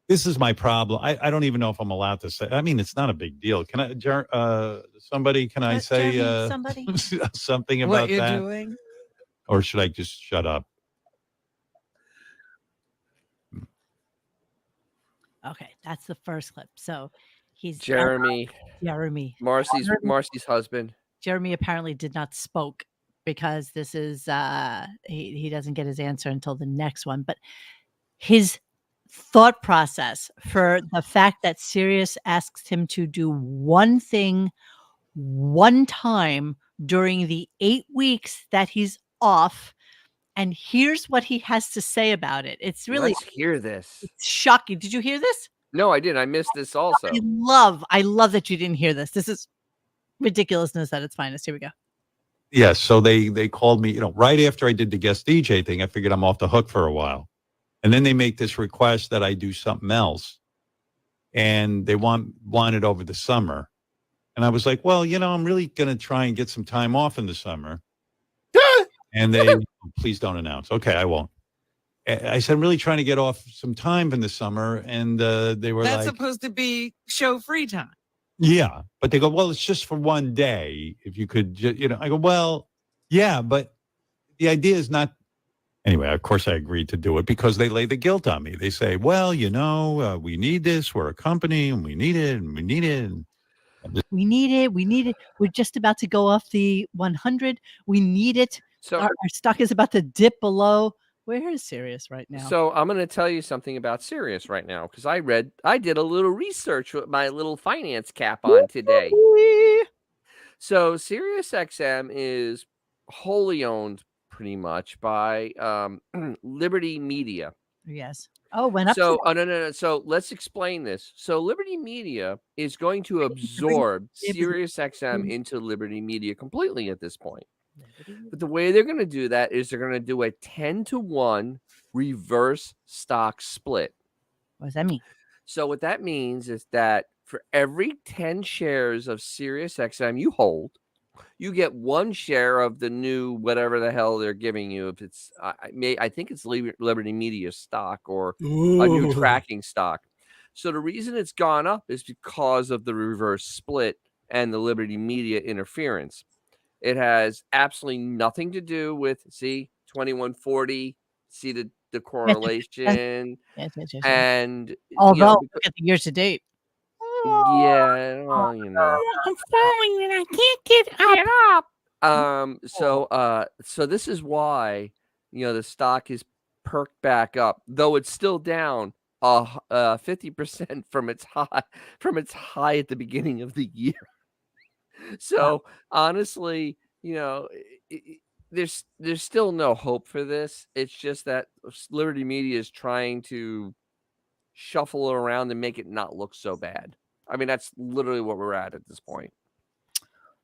This is my problem. I don't even know if I'm allowed to say. I mean, it's not a big deal. Can I, somebody? Can I say somebody? something about What you're that, doing? or should I just shut up? Okay, that's the first clip. So he's Jeremy. Marcy's husband. Jeremy apparently did not spoke because this is he doesn't get his answer until the next one. But his thought process for the fact that Sirius asks him to do one thing one time during the 8 weeks that he's off. And here's what he has to say about it. It's really Let's hear this. It's shocking. Did you hear this? No, I didn't. I missed this also. I love that you didn't hear this. This is ridiculousness at its finest. Here we go. Yes. So they called me, right after I did the guest DJ thing. I figured I'm off the hook for a while. And then they make this request that I do something else. And they want it over the summer. And I was like, well, I'm really going to try and get some time off in the summer. And they, please don't announce. Okay, I won't. I said, I'm really trying to get off some time in the summer. And they were That's like, supposed to be show free time. yeah. But they go, well, it's just for one day. If you could, I go, well, yeah, but the idea is not. Anyway, of course, I agreed to do it because they lay the guilt on me. They say, well, we need this. We're a company and we need it and we need it. We need it. We need it. We're just about to go off the 100. We need it. So our stock is about to dip below. Where is Sirius right now? So I'm going to tell you something about Sirius right now because I did a little research with my little finance cap on today. So SiriusXM is wholly owned pretty much by Liberty Media. Yes. Oh, went up. So no. So let's explain this. So Liberty Media is going to absorb SiriusXM into Liberty Media completely at this point. But the way they're going to do that is they're going to do a 10-to-1 reverse stock split. What does that mean? So what that means is that for every 10 shares of SiriusXM you hold, you get 1 share of the new whatever the hell they're giving you. If it's I think it's Liberty Media stock or a new tracking stock. So the reason it's gone up is because of the reverse split and the Liberty Media interference. It has absolutely nothing to do with 2140. See the correlation. Yes. And although look at the years to date. Yeah, well, I'm falling and I can't get up. So this is why the stock is perked back up, though it's still down 50% from its high at the beginning of the year. So honestly, there's still no hope for this. It's just that Liberty Media is trying to shuffle it around and make it not look so bad. I mean, that's literally what we're at this point.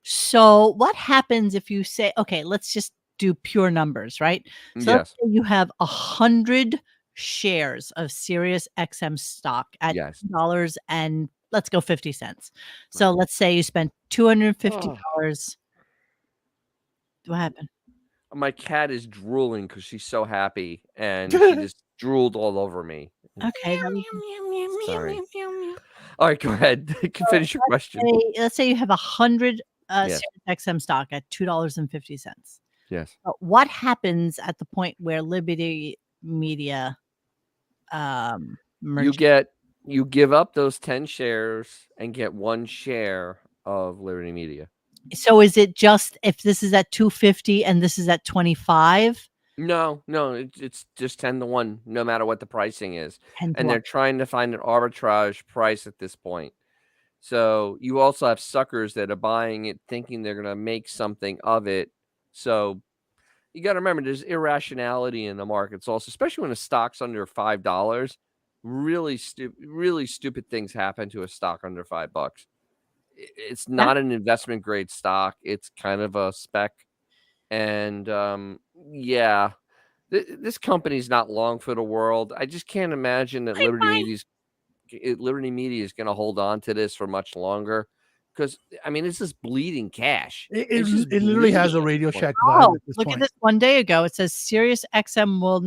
So what happens if you say, okay, let's just do pure numbers, right? So yes. Let's say you have 100 shares of SiriusXM stock at $2 and let's go 50 cents. So let's say you spent $250. What happened? My cat is drooling because she's so happy and she just drooled all over me. Okay. Sorry. All right, go ahead. You can finish your question. Let's say you have 100 Yes. Sirius XM stock at $2.50. Yes. What happens at the point where Liberty Media You merges? give up those 10 shares and get 1 share of Liberty Media. So is it just if this is at 250 and this is at 25? No, it's just 10 to 1, no matter what the pricing is. 10 to And 1. they're trying to find an arbitrage price at this point. So you also have suckers that are buying it thinking they're gonna make something of it. So you gotta remember there's irrationality in the markets also, especially when a stock's under $5. Really stupid things happen to a stock under $5. It's not an investment grade stock. It's kind of a spec. And yeah, this company's not long for the world. I just can't imagine that Liberty Media is going to hold on to this for much longer because I mean it's just bleeding cash. It's just It literally has a bleeding at Radio this point. Shack vibe at this Look at point. this one day ago. It says Sirius XM will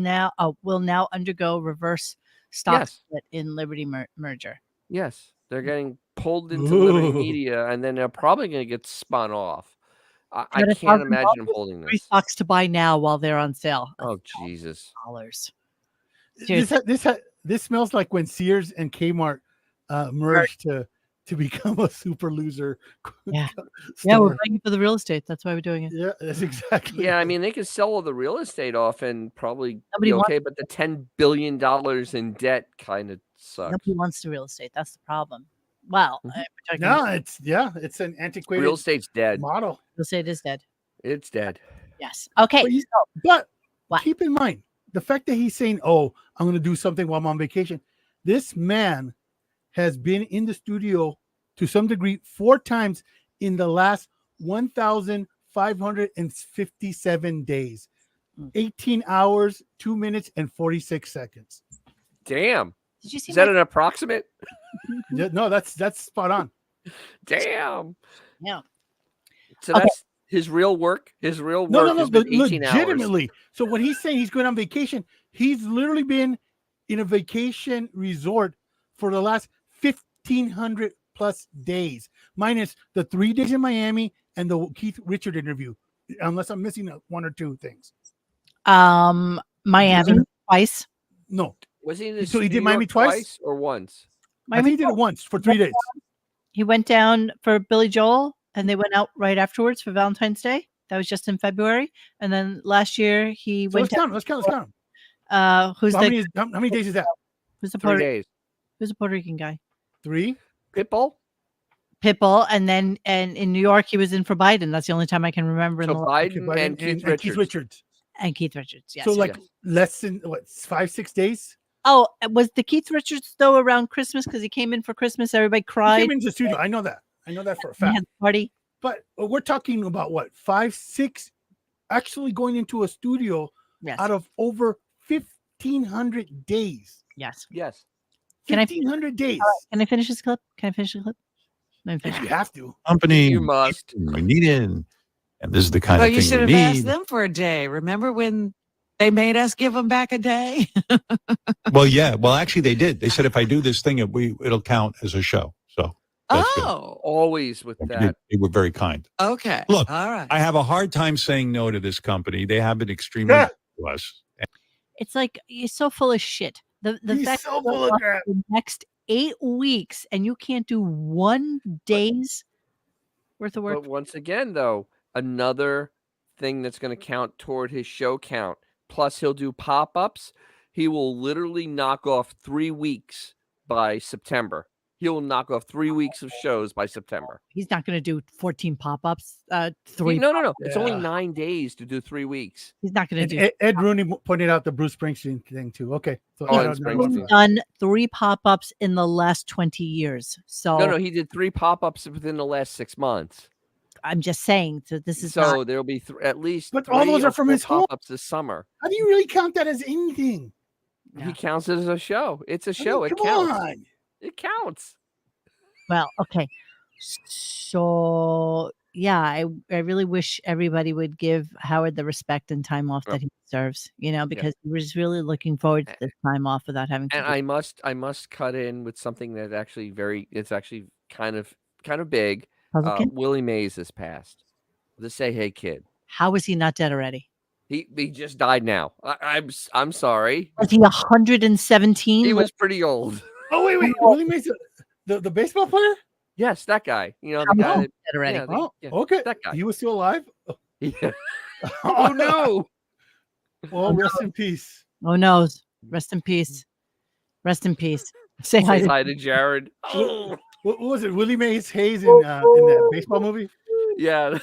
now undergo reverse stock Yes. split in Liberty merger. Yes, they're getting pulled into Liberty Ooh. Media, and then they're probably going to get spun off. I At can't $1,000, imagine them holding 3 this. stocks to buy now while they're on sale. Oh Jesus! $1,000. This smells like when Sears and Kmart merged to become a super loser. Yeah. store. Yeah, we're buying it for the real estate. That's why we're doing it. Yeah, that's exactly. Yeah, I mean they could sell all the real estate off and probably Nobody be wants okay, but the $10 billion in debt kind of sucks. Nobody wants the real estate. That's the problem. Well, Mhm. we're talking No, it's an antiquated Real estate's dead. model. real estate is dead. It's dead. Yes. Okay. But What? keep in mind the fact that he's saying, "Oh, I'm going to do something while I'm on vacation." This man has been in the studio to some degree 4 times in the last 1,557 days. 18 hours, 2 minutes, and 46 seconds. Damn. Did you see Is that an approximate? Yeah, no, that's spot on. Damn. Yeah. So Okay. that's his real work. His real No, work has but been 18 hours. legitimately. So when he's saying he's going on vacation, he's literally been in a vacation resort for the last 1,500 plus days, minus the 3 days in Miami and the Keith Richard interview, unless I'm missing 1 or 2 things. Miami twice. No, Was he in the So he did New Miami York twice? or once? I think he did it once for 3 days. He went down for Billy Joel, and they went out right afterwards for Valentine's Day. That was just in February. And then last year he So went let's count. down. So how many days is that? Who's the 3 days. Who's the Puerto Rican guy? 3. Pitbull? Pitbull, and in New York he was in for Biden. That's the only time I can remember. So Biden and Keith Richards. And Keith Richards. Yes. So like yes. less than 5-6 days. Oh, was the Keith Richards though around Christmas because he came in for Christmas? Everybody He cried. came into the studio. I know that for a He fact. had a party. But we're talking about what 5-6 actually going into a studio Yes. out of over 1,500 days. Yes. Yes. Can I- 1,500 days. Can I finish this clip? Let me If finish. you have to. Company You must. we need it, and this is the kind Well, of you thing should we have asked need. them for a day. Remember when they made us give them back a day? Well, yeah. Well, actually, they did. They said if I do this thing, it'll count as a show. So that's good. Oh, Always with that. They were very kind. okay. Look, all right. I have a hard time saying no to this company. They have been extremely Yeah. good to us. It's like you're so full of shit. The He's fact so that full of crap. the next 8 weeks and you can't do 1 day's worth of work. But once again, though, another thing that's going to count toward his show count. Plus, he'll do pop-ups. He will literally knock off 3 weeks by September. He will knock off 3 weeks of shows by September. He's not going to do 14 pop-ups. 3. No. It's only Yeah. 9 days to do 3 weeks. He's not going to And do. Ed Rooney pointed out the Bruce Springsteen thing too. Okay. So Oh, no, and no, He's Springsteen. done 3 pop-ups in the last 20 years. So No, he did 3 pop-ups within the last 6 months. I'm just saying. So this is So not. there'll be at least But all 3 those or are from 4 his home. pop-ups this summer. How do you really count that as anything? Yeah. He counts it as a show. It's a I show. mean, It come counts. on. It counts. Well, okay. So yeah, I really wish everybody would give Howard the respect and time off Oh. that he deserves. Because he was really looking forward to this time off without having to. And I must cut in with something that it's actually kind of big. Puzzle Kid? Willie Mays has passed. The Say Hey Kid. How is he not dead already? He just died now. I'm sorry. Was he 117? He was pretty old. Oh wait, Willie Mays, the baseball player. Yes, that guy. You know, How the long guy. is dead already? Yeah, Oh, yeah, okay. that guy. He was still alive. Yeah. Oh no! Well, rest in peace. Oh no. Rest in peace. Rest in peace. Say hi Say to hi to Jared. Oh, What was it? Willie Mays Hayes in that baseball movie. yeah.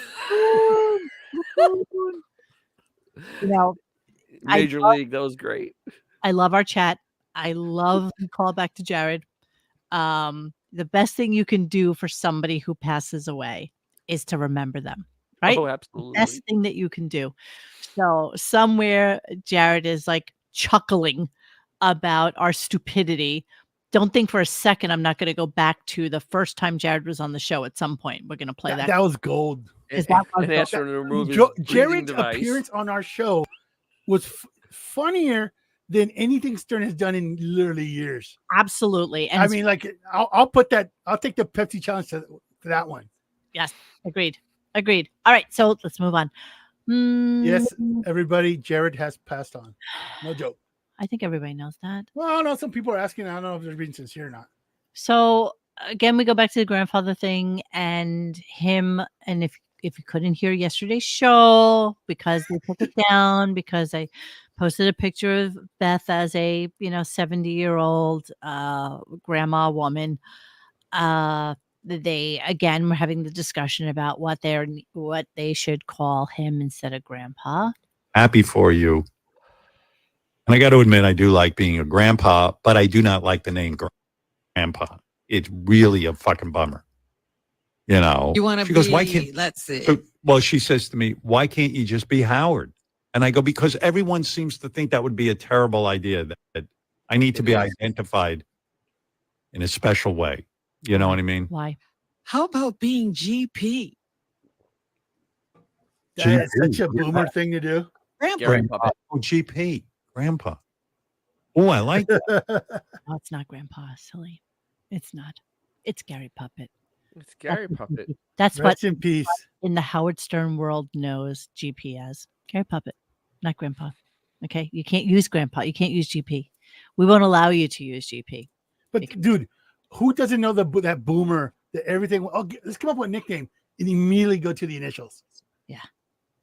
you know, Major League. That was great. I love our chat. I love the call back to Jared. The best thing you can do for somebody who passes away is to remember them, right? Oh, The absolutely. best thing that you can do. So somewhere Jared is like chuckling about our stupidity. Don't think for a second I'm not going to go back to the first time Jared was on the show. At some point, we're going to play that. That was gold. Is that And asked her to remove his breathing Jared's device. appearance on our show was funnier than anything Stern has done in literally years. Absolutely. And I mean, like, I'll put that. I'll take the Pepsi challenge to that one. yes, agreed. All right, so let's move on. Yes, everybody, Jared has passed on. No joke. I think everybody knows that. Well, no, some people are asking. I don't know if they're being sincere or not. So again, we go back to the grandfather thing and him. And if you couldn't hear yesterday's show because they took it down because I posted a picture of Beth as a 70-year-old grandma woman. They again were having the discussion about what they should call him instead of grandpa. Happy for you. And I got to admit, I do like being a grandpa, but I do not like the name grandpa. It's really a fucking bummer. You know, You want to she be, goes, why can't, let's see. well, she says to me, why can't you just be Howard? And I go, because everyone seems to think that would be a terrible idea, that I need to be identified in a special way. You know what I mean? Why? How about being GP? That's GP. such a boomer thing to do. Grandpa. Gary Grandpa. Puppet. Oh, GP. Grandpa. Oh, I like that. Oh, it's not grandpa, silly. It's not. It's Gary Puppet. It's Gary Puppet. That's what Rest in peace. in the Howard Stern world knows GP as. Gary Puppet, not grandpa. Okay, you can't use grandpa. You can't use GP. We won't allow you to use GP. But dude, who doesn't know that boomer that everything? Oh, let's come up with a nickname and immediately go to the initials.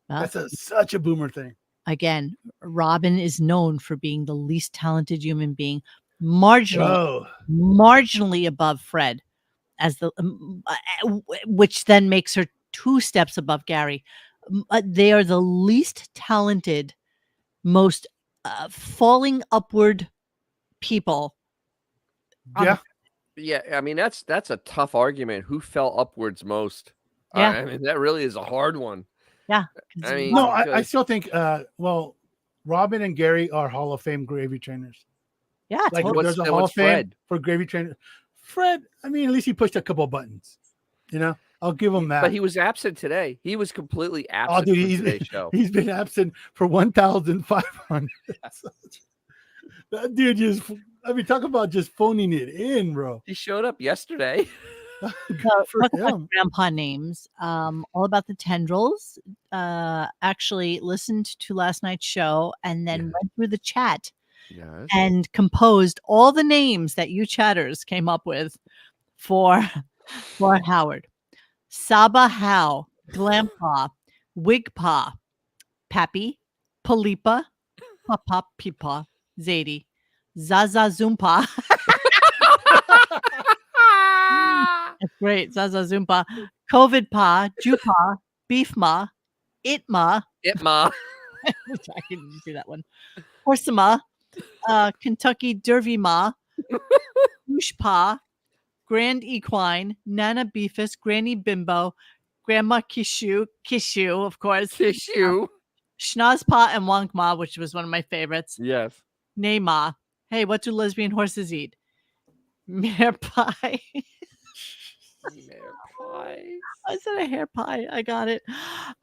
Well, That's such a boomer thing. again, Robin is known for being the least talented human being, marginally above Fred, as the which then makes her 2 steps above Gary. They are the least talented, most falling upward people. Yeah. Yeah, I mean that's a tough argument. Who fell upwards most? Yeah. I mean that really is a hard one. Yeah. I mean, No, I because- still think. Well, Robin and Gary are Hall of Fame gravy trainers. Yeah, Like totally. What's- there's a and Hall what's of Fame Fred? for gravy trainer. Fred, I mean, at least he pushed a couple buttons. You know, I'll give him that. But he was absent today. He was completely absent dude, from he's- today's show. He's been absent for 1,500. That dude just, I mean, talk about just phoning it in, bro. He showed up yesterday. So, For talk about him. grandpa names. All about the tendrils. Actually listened to last night's show and then went through the chat Yes. and composed all the names that you chatters came up with for Howard. Saba How, Glampa, Wigpa, Pappy, Palipa, Papa Pipa, Zadie, Zaza Zoompa. That's great. Zaza Zoompa, COVID Pa, Jupa, Beef Ma, Itma, Itma. which I can see that one. Horsama, Kentucky Derby Ma, Ushpa, Grand Equine, Nana Beefus, Granny Bimbo, Grandma Kishu, of course, Tissue. Schnozpa and Wonkma, which was one of my favorites. Yes. Nema. Hey, what do lesbian horses eat? Mare pie. I said a hair pie. I got it.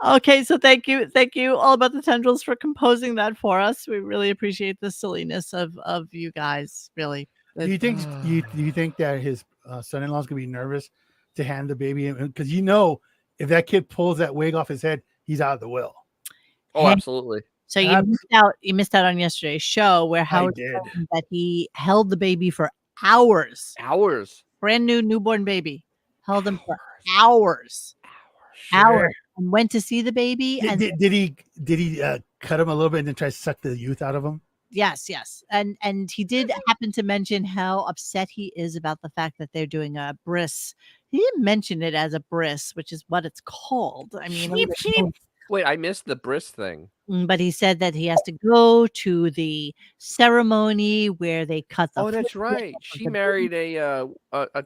Okay, so thank you, All About the Tendrils, for composing that for us. We really appreciate the silliness of you guys. Really. Do you think do you think that his son-in-law is gonna be nervous to hand the baby in, because you know if that kid pulls that wig off his head, he's out of the will. Oh, absolutely. So you missed out on yesterday's show where Howard did. told him that he held the baby for hours. Hours. Brand new newborn baby. Held him for hours. Sure. And went to see the baby. And Did he cut him a little bit and then try to suck the youth out of him? yes. And he did happen to mention how upset he is about the fact that they're doing a bris. He didn't mention it as a bris, which is what it's called. I mean, Wait, I missed the bris thing. but he said that he has to go to the ceremony where they cut the. Oh, that's right. She married a Yeah,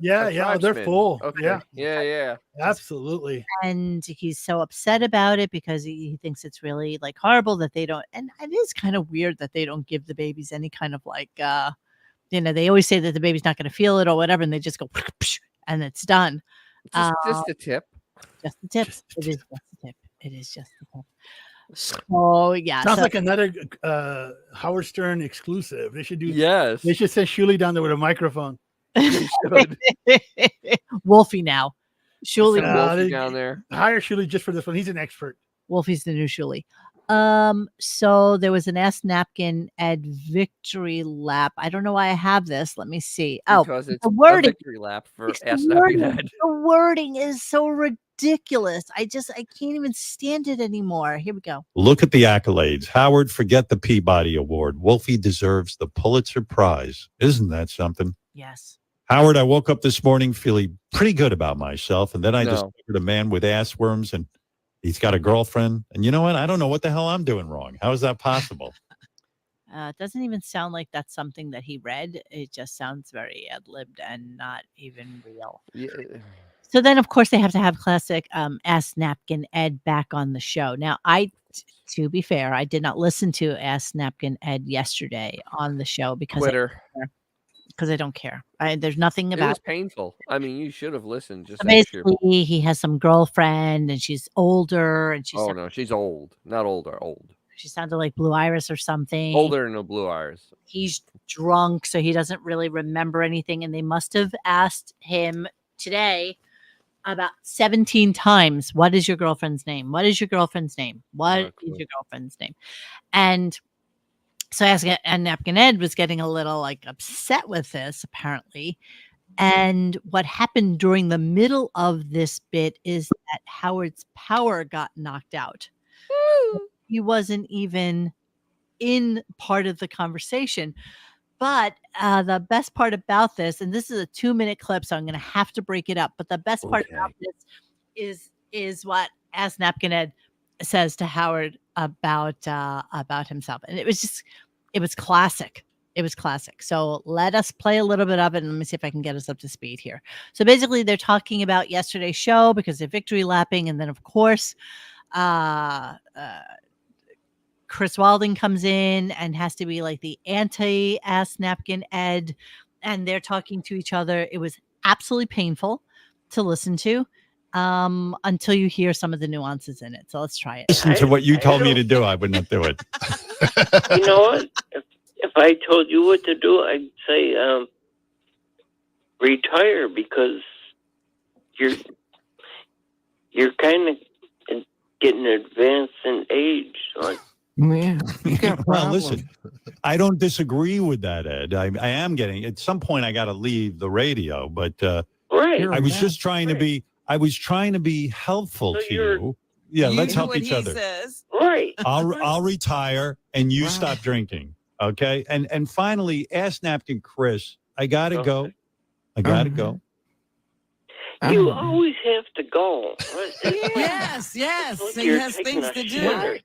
they're tribesman. full. Okay. Yeah. Yeah. Absolutely. And he's so upset about it because he thinks it's really like horrible that they don't. And it is kind of weird that they don't give the babies any kind of like, they always say that the baby's not going to feel it or whatever, and they just go and it's done. Just a tip. Just the tip. It is just the tip. It is just the tip. So yeah, Sounds like another Howard Stern exclusive. They should do. Yes. They should send Shuli down there with a microphone. Wolfie now. Shuli, Wolfie down there. Hire Shuli just for this one. He's an expert. Wolfie's the new Shuli. So there was an Ask Napkin Ed victory lap. I don't know why I have this. Let me see. Because it's the wording. a victory lap for Ask Napkin Ed. The wording is so ridiculous. I can't even stand it anymore. Here we go. Look at the accolades. Howard, forget the Peabody Award. Wolfie deserves the Pulitzer Prize. Isn't that something? Yes. Howard, I woke up this morning feeling pretty good about myself, and then I discovered a man with ass worms, and he's got a girlfriend. And you know what? I don't know what the hell I'm doing wrong. How is that possible? It doesn't even sound like that's something that he read. It just sounds very ad-libbed and not even real. Yeah. So then, of course, they have to have classic Ask Napkin Ed back on the show. Now, to be fair, I did not listen to Ask Napkin Ed yesterday on the show because I don't care. There's nothing about it. Was painful. I mean, you should have listened. Just basically, he has some girlfriend and she's older, and she's no, she's old, not older, old. She sounded like Blue Iris or something. Older than a Blue Iris. He's drunk, so he doesn't really remember anything, and they must have asked him today about 17 times, what is your girlfriend's name? What is your girlfriend's name? What is your girlfriend's name? And so and Napkin Ed was getting a little like upset with this, apparently. And what happened during the middle of this bit is that Howard's power got knocked out. He wasn't even in part of the conversation. But the best part about this, and this is a 2-minute clip, so I'm going to have to break it up. But the best part about this is what Ask Napkin Ed says to Howard about himself, and it was classic. It was classic. So let us play a little bit of it, and let me see if I can get us up to speed here. So basically, they're talking about yesterday's show because they're victory lapping, and then of course, Chris Walding comes in and has to be like the anti-Ask Napkin Ed, and they're talking to each other. It was absolutely painful to listen to until you hear some of the nuances in it. So let's try it. Listen to what you told me to do. I would not do it. You know what? If I told you what to do, I'd say retire, because you're kind of getting advanced in age. Like, Yeah. Well, listen, I don't disagree with that, Ed. I am getting, at some point I got to leave the radio, but right. I was just trying to be, helpful to you. Yeah, let's help each other. Says. Right. I'll retire and you stop drinking. Okay. And finally, Ask Napkin Chris, I got to go. I got to go. You always have to go. Yes. Like He has things to do.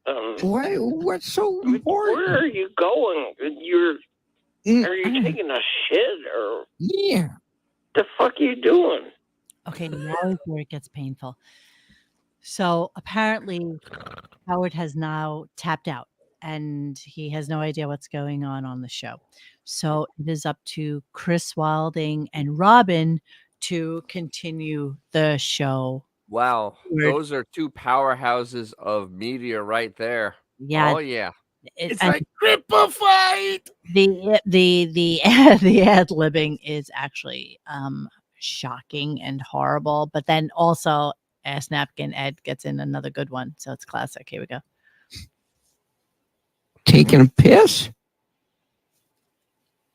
Why? What's so important? Where are you going? Are you taking a shit or? Yeah. The fuck are you doing? Okay, now is where it gets painful. So apparently, Howard has now tapped out, and he has no idea what's going on the show. So it is up to Chris Wilding and Robin to continue the show. Wow, those are two powerhouses of media right there. Yeah. Oh yeah. It's like cripple fight. The ad-libbing is actually shocking and horrible. But then also, Ass Napkin Ed gets in another good one. So it's classic. Here we go. Taking a piss?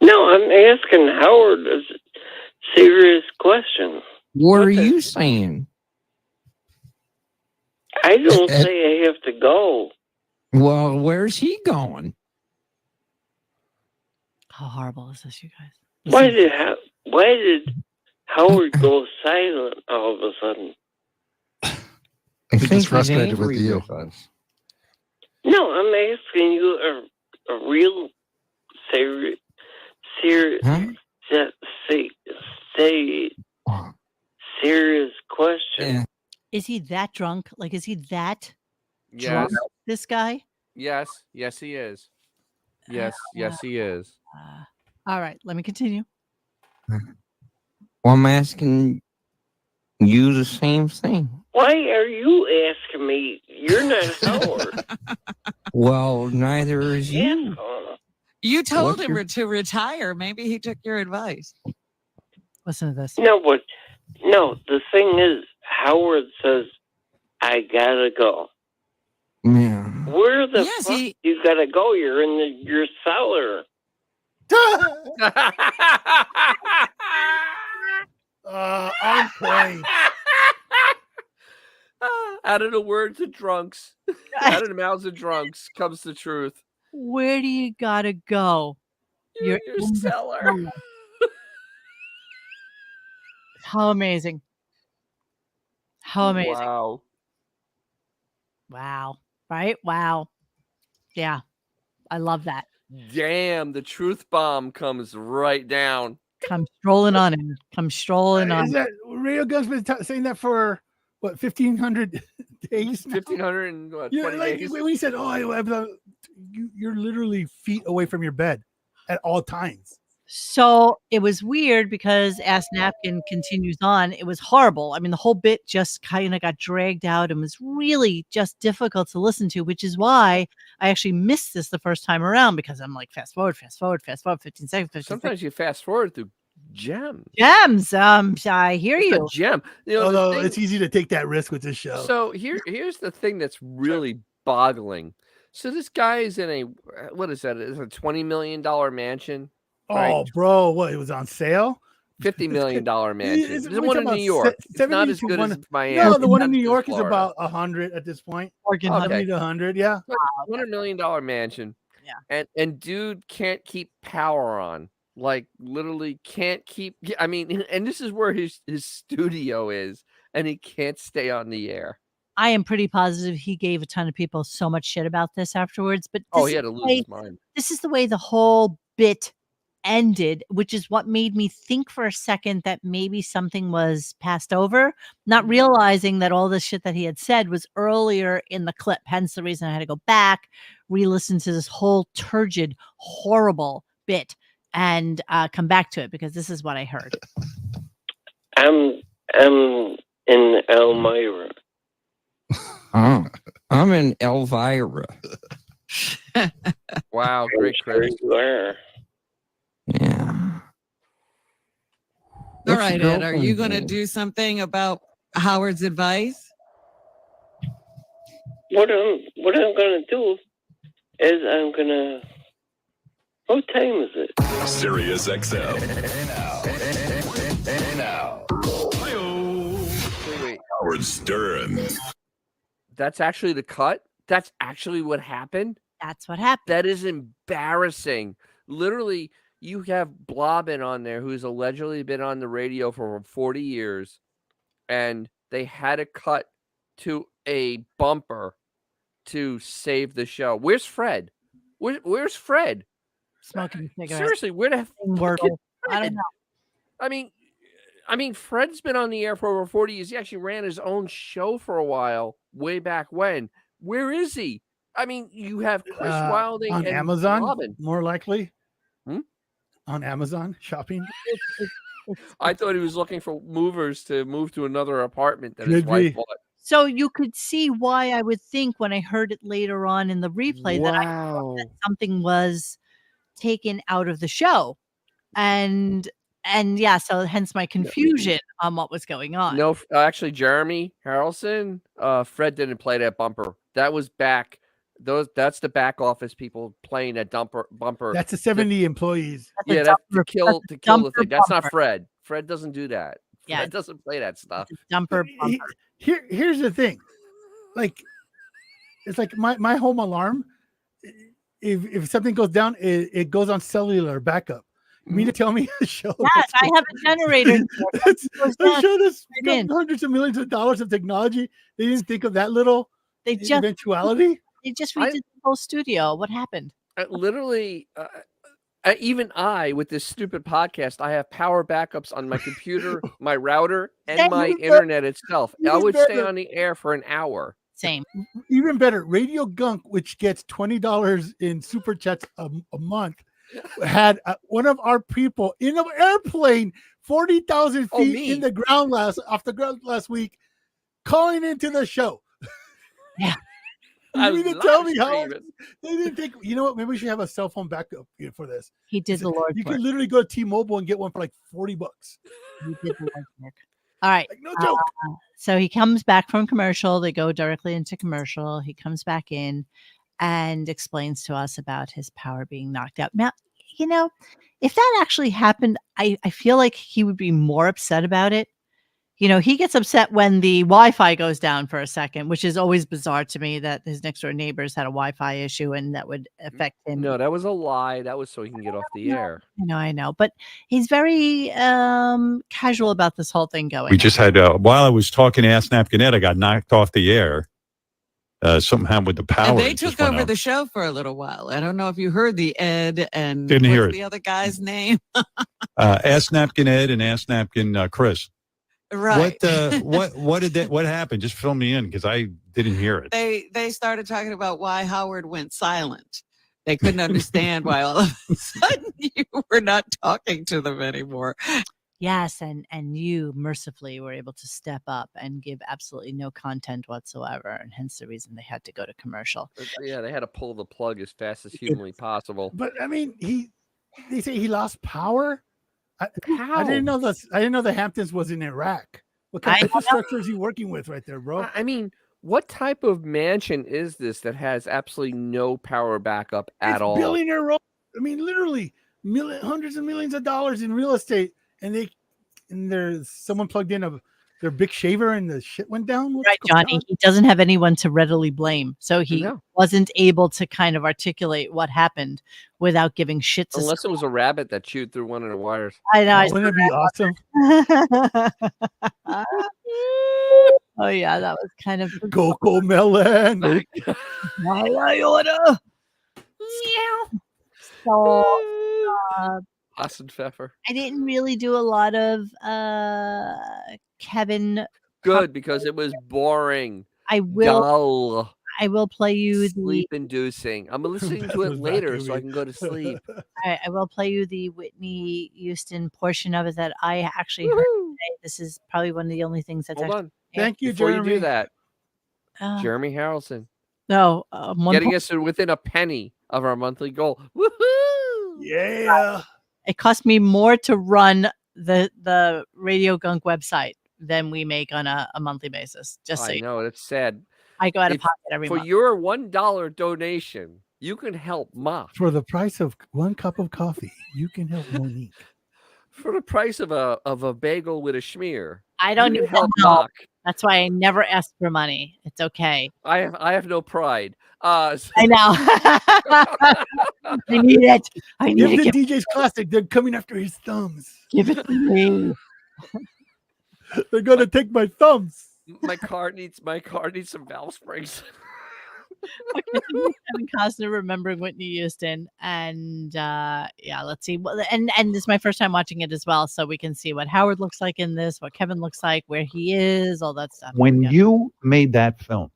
No, I'm asking Howard a serious question. What are you saying? I don't say I have to go. Well, where's he going? How horrible is this, you guys? Why did Howard go silent all of a sudden? I He's think frustrated he's with angry you. with us. No, I'm asking you a real serious, Huh? serious question. Yeah. Is he that drunk? Like, is he that Yes. drunk? This guy? Yes. Yes, he is. Yes. Yes, he is. All right, let me continue. Well, I'm asking you the same thing. Why are you asking me? You're not Howard. Well, neither is you. Asshole. You told What's him your- to retire. Maybe he took your advice. Listen to this. No, but no. The thing is, Howard says, "I gotta go." Yeah. Where the Yes, fuck you gotta go? You're in your cellar. On point. Out of the words of drunks, out of the mouths of drunks comes the truth. Where do you gotta go? Your in the cellar. cellar. How amazing. How amazing. Wow. Wow. Right? Wow. Yeah. I love that. Damn, the truth bomb comes right down. Come strolling on in. Come strolling on. Is that Radio Gun's been saying that for what 1,500 days? Now? 1,520 Like days. when he said, "Oh, you're literally feet away from your bed at all times." So it was weird because Ass Napkin continues on. It was horrible. I mean, the whole bit just kind of got dragged out and was really just difficult to listen to, which is why I actually missed this the first time around because I'm like, fast forward, 15 seconds, 15 Sometimes you fast forward through gems. gems. I hear It's you. a gem. You know, the Although thing- it's easy to take that risk with this show. So here's the thing that's really boggling. So this guy is in a what is that? It's a $20 million mansion. Oh, right. bro, what? It was on sale? $50 million mansion. Is it- The we one talking in New about York. It's not 70 as to good one- as Miami. No, the one in Not New as good as York is Florida. about 100 at this point. Oregon Okay. 70 to 100, yeah. $100 million mansion. Yeah. And dude can't keep power on. Like literally can't keep. I mean, and this is where his studio is, and he can't stay on the air. I am pretty positive he gave a ton of people so much shit about this afterwards. But Oh, this he is had to the lose way- his mind. This is the way the whole bit ended, which is what made me think for a second that maybe something was passed over, not realizing that all the shit that he had said was earlier in the clip. Hence the reason I had to go back, re-listen to this whole turgid, horrible bit and come back to it because this is what I heard. I'm in Elmira. Oh, I'm in Elvira. Wow, great Where credit. you are. Yeah. All What's right, your Ed, are you girlfriend's going to name? do something about Howard's advice? What I'm gonna do is I'm gonna. What time is it? Sirius XM. Hey now. Wait. Howard Stern. That's actually the cut? That's actually what happened? That's what happened. That is embarrassing. Literally, you have Blobbin on there who's allegedly been on the radio for over 40 years, and they had to cut to a bumper to save the show. Where's Fred? Where's Fred? Smoking a cigarette. Seriously, where the Wordle. fucking I Fred? don't know. I mean, Fred's been on the air for over 40 years. He actually ran his own show for a while, way back when. Where is he? I mean, you have Chris Wilding on and Amazon, Robin. more likely. Hmm? On Amazon shopping. I thought he was looking for movers to move to another apartment that his Could wife be. bought. So you could see why I would think when I heard it later on in the replay that I thought Wow. that something was taken out of the show. And And yeah, so hence my confusion on what was going on. No, actually, Jeremy Harrelson, Fred didn't play that bumper. That was back. That's the back office people playing that bumper. That's the 70 employees. Yeah, that's to kill the thing. That's not bumper. Fred. Fred doesn't do that. Yeah. Fred doesn't play that stuff. It's a dumper bumper. Here's the thing. Like, it's like my home alarm. If something goes down, it goes on cellular backup. You mean to tell me a show? Yes, I have a generator. A show that's got hundreds of millions of dollars of technology. They didn't think of that little eventuality. They just redid the whole studio. What happened? Literally, even with this stupid podcast, I have power backups on my computer, my router, and my internet itself. I would stay on the air for an hour. Same. Even better, Radio Gunk, which gets $20 in super chats a month, had one of our people in an airplane 40,000 feet in the ground off the ground last week, calling into the show. Yeah. You mean to tell me how they didn't think, you know what, maybe we should have a cell phone backup for this. He did the Lord. You can literally go to T-Mobile and get one for like $40. He did the Lord's work. All right. Like, no joke. So he comes back from commercial. They go directly into commercial. He comes back in and explains to us about his power being knocked out. Now, you know, if that actually happened, I feel like he would be more upset about it. You know, he gets upset when the Wi-Fi goes down for a second, which is always bizarre to me that his next door neighbors had a Wi-Fi issue and that would affect him. No, that was a lie. That was so he can get off the air. I know. But he's very casual about this whole thing going. We just had, while I was talking to Ask Napkin Ed, I got knocked off the air. Something happened with the power. And they took over the show for a little while. I don't know if you heard the Ed and Didn't hear it. The other guy's name. Ask Napkin Ed and Ask Napkin Chris. Right. What happened? Just fill me in because I didn't hear it. They started talking about why Howard went silent. They couldn't understand why all of a sudden you were not talking to them anymore. Yes, and you mercifully were able to step up and give absolutely no content whatsoever, and hence the reason they had to go to commercial. Yeah, they had to pull the plug as fast as humanly possible. But I mean, they say he lost power. I didn't know this. I didn't know the Hamptons was in Iraq. What kind of infrastructure is he working with right there, bro? I mean, what type of mansion is this that has absolutely no power backup at all? Billionaire role. I mean, literally hundreds of millions of dollars in real estate, and there's someone plugged in their big shaver and the shit went down. Right, Johnny. He doesn't have anyone to readily blame, so he wasn't able to kind of articulate what happened without giving shit to. Unless it was a rabbit that chewed through one of the wires. I know. Wouldn't it be awesome? Oh yeah, that was kind of Coco Melon. I order. So Austin Pfeffer. I didn't really do a lot of Kevin. Good, because it was boring. I will. Dull. I will play you sleep-inducing. I'm listening to it later so I can go to sleep. I will play you the Whitney Houston portion of it that I actually heard today. This is probably one of the only things that's. Hold on. Thank you, Before Jeremy. you do that, Jeremy Harrelson. No, getting us within a penny of our monthly goal. Woohoo! Yeah. It cost me more to run the Radio Gunk website than we make on a monthly basis. Just so I know, it's sad. I go out of pocket every month. For your $1 donation, you can help Mock. For the price of one cup of coffee, you can help Monique. For the price of a bagel with a schmear, I don't you need can help help. Mock. That's why I never ask for money. It's okay. I have no pride. I know. I need it. I need Give it. the DJ's Classic. They're coming after his thumbs. Give it to me. They're gonna take my thumbs. My car needs some valve springs. Kevin Costner remembering Whitney Houston, and let's see. And this is my first time watching it as well, so we can see what Howard looks like in this, what Kevin looks like, where he is, all that stuff. When you made that film,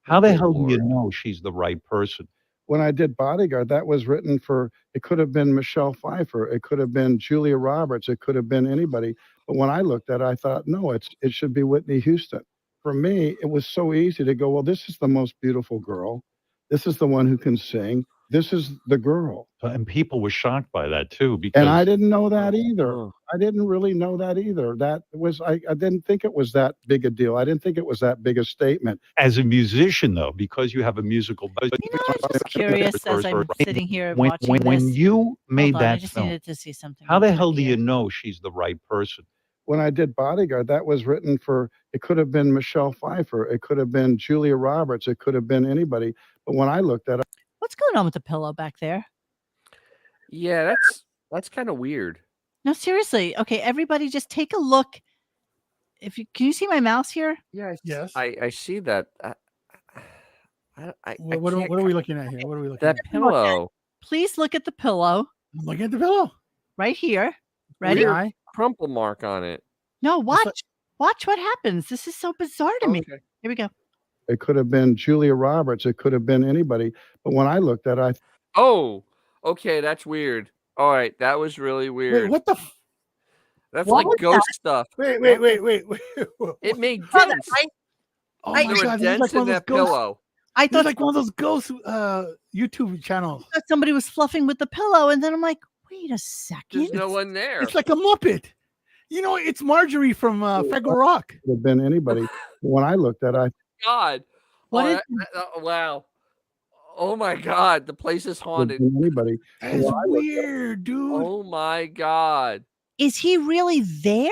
how the hell do you know she's the right person? When I did Bodyguard, that was written for, it could have been Michelle Pfeiffer, it could have been Julia Roberts, it could have been anybody. But when I looked at it, I thought, no, it should be Whitney Houston. For me, it was so easy to go, well, this is the most beautiful girl. This is the one who can sing. This is the girl. And people were shocked by that too, because And I didn't know that either. Oh. I didn't really know that either. That was I didn't think it was that big a deal. I didn't think it was that big a statement. as a musician, though, because you have a musical buzz, You know, I'm just curious as I'm sitting here watching when this. you made Hold on, I that just film, needed to see something. how real the hell quick do you here. know she's the right person? When I did Bodyguard, that was written for. It could have been Michelle Pfeiffer. It could have been Julia Roberts. It could have been anybody. But when I looked at it, What's going on with the pillow back there? Yeah, that's kind of weird. No, seriously. Okay, everybody, just take a look. If you can, you see my mouse here? Yeah, Yes. I see that. What are we looking at here? What are we looking That at? pillow? Please look at the pillow I'm looking at the pillow. right here. Ready? Weird. Weird crumple mark on it. No, watch. like- Watch what happens. This is so bizarre to me. Okay. Here we go. it could have been Julia Roberts. It could have been anybody. But when I looked at it, Oh, okay, that's weird. All right, that was really weird. Wait, what the? That's What like was ghost stuff. Wait. It made Oh, dents. Oh There my were god, this is dents like one in of those that ghost. pillow. I This thought, is like one of those ghost YouTube channels. thought somebody was fluffing with the pillow, and then I'm like, wait a second. There's no one there. It's like a Muppet. You know, it's Marjorie from Fego Rock. it could have been anybody. When I looked at it, God. What Oh, is- wow. Oh my God, the place is it could have haunted. been anybody. That is weird, dude. Oh my God. Is he really there?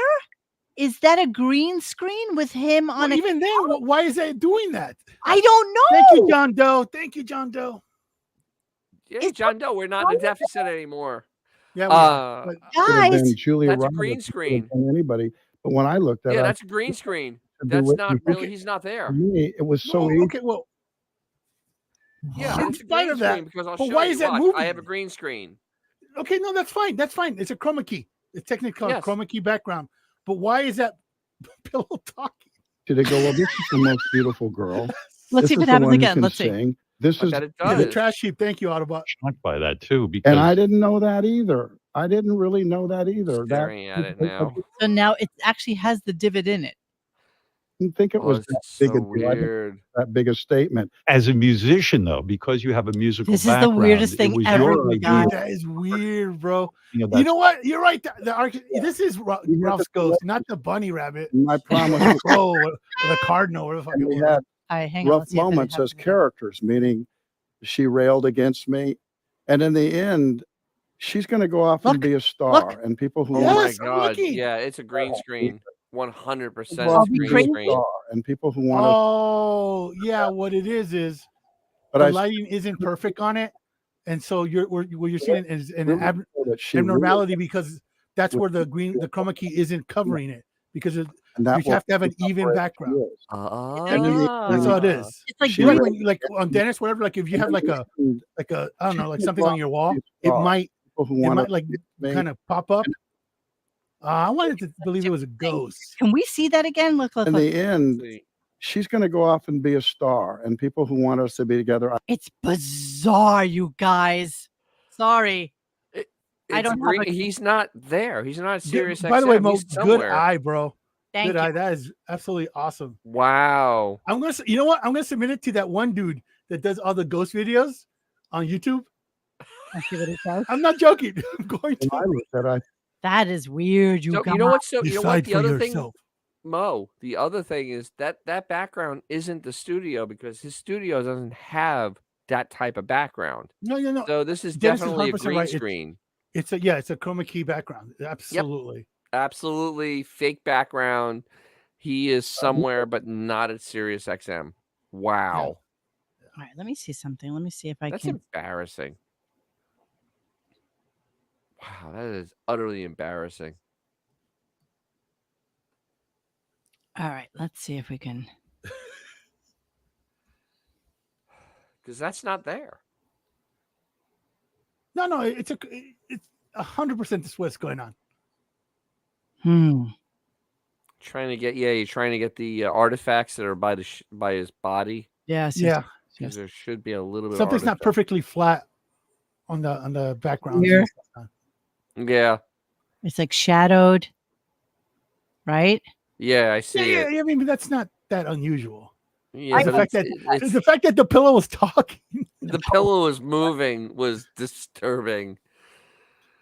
Is that a green screen with him on Well, a? even then, why is that doing that? I don't know. Thank you, John Doe. Thank you, John Doe. Yeah, Is John Doe, we're not in a deficit anymore. Yeah, we are. But It could have Guys, been Julia that's a Roberts. green It could have screen. been anybody. But when I looked at Yeah, it, that's a green screen. to be That's with not me. really, Okay. he's not there. for me, it was so no, easy. okay, well, Yeah, in it's a spite green of that, screen because I'll but show why you. is that Watch, moving? I have a green screen. okay, no, that's fine. That's fine. It's a chroma key. It's technically called Yes. chroma key background. But why is that pillow talking? Did they go, well, this is the most beautiful girl. let's This see if is it the happens one who again. can Let's see. sing. This I is, bet it Yeah, the does. trash heap. Thank you, Autobot. Shocked by that too, because and I didn't know that either. I didn't really know that either. Staring at it I now. So now it actually has the divot in it. didn't think it Oh, was this that is big so a deal. I didn't weird. think that big a statement. as a musician, though, because you have a musical This is the background, weirdest it thing was ever, your you idea. guys. That is weird, bro. You know, You that's know what? You're right. This is We had Ralph's this ghost, not the bunny rabbit. My promise was Bro, or the cardinal, whatever the fuck and it we was. had All right, hang on. rough Let's see if it moments happens as again. characters, meaning she railed against me. And in the end, she's going to go off Look, and be a star. And people who Oh Yes, my I'm God. looking. Yeah, it's a green Oh, screen. 100% Are it's we green crazy? screen. star, and people who want to. Oh, yeah. What it is But the I lighting isn't perfect on it, and so what you're seeing is an really feel that she really- abnormality because that's with where the chroma key isn't covering it because and you that will have to have an keep up even where she background. is. That's all it is. It's like She You know, green. when like on Dennis, whatever, like if you have like a I don't know, like something on your wall, it star. might People who it want might to like kind of pop up. I wanted to believe it was a ghost. Can we see that again? Look, look, in look. the end, See. she's going to go off and be a star. And people who want us to be together, It's bizarre, you guys. Sorry. It, I it's don't have green. a- He's not there. He's not serious. By the way, XM. Mo, He's good somewhere. eye, bro. Thank Good you. eye. That is absolutely awesome. Wow. I'm gonna, you know what? I'm gonna submit it to that one dude that does all the ghost videos on YouTube. Let's see what it says. I'm not joking. I'm going and I to. looked at it, That is weird, you So guys. you know what? So you know what? Decide The for other thing, yourself. Mo. The other thing is that background isn't the studio because his studio doesn't have that type of background. No. So this is Dennis is definitely a 100% green right. screen. It's a chroma key background. Absolutely. Absolutely fake background. He is somewhere, but not at Sirius XM. Wow. All right, let me see something. Let me see if I That's can. embarrassing. Wow, that is utterly embarrassing. All right, let's see if we can. Because that's not there. No. It's 100% this what's going on. You're trying to get the artifacts that are by by his body. Yes. Yeah. Because there should be a little bit. Something's of not artifact. perfectly flat on the background. Here. Yeah, It's like shadowed, right? yeah, I see it. Yeah. I mean, but that's not that unusual. Yeah, the but fact that it's the fact that the pillow was talking. the pillow was moving was disturbing.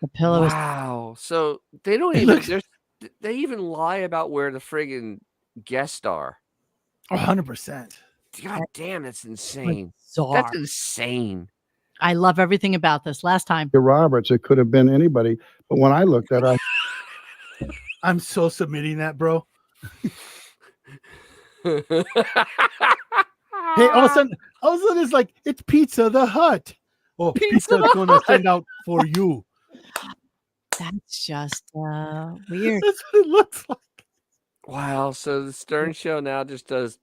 The pillow is Wow. So they don't It even looks- they even lie about where the friggin' guests are. 100%. God damn, that's insane. bizarre. That's insane. I love everything about this. Last time. Julia Roberts. It could have been anybody. But when I looked at it, I'm so submitting that, bro. Hey, all of a sudden it's like it's Pizza the Hut. Oh, pizza's gonna send out for you. That's just weird. That's what it looks like. Wow. So the Stern Show now just does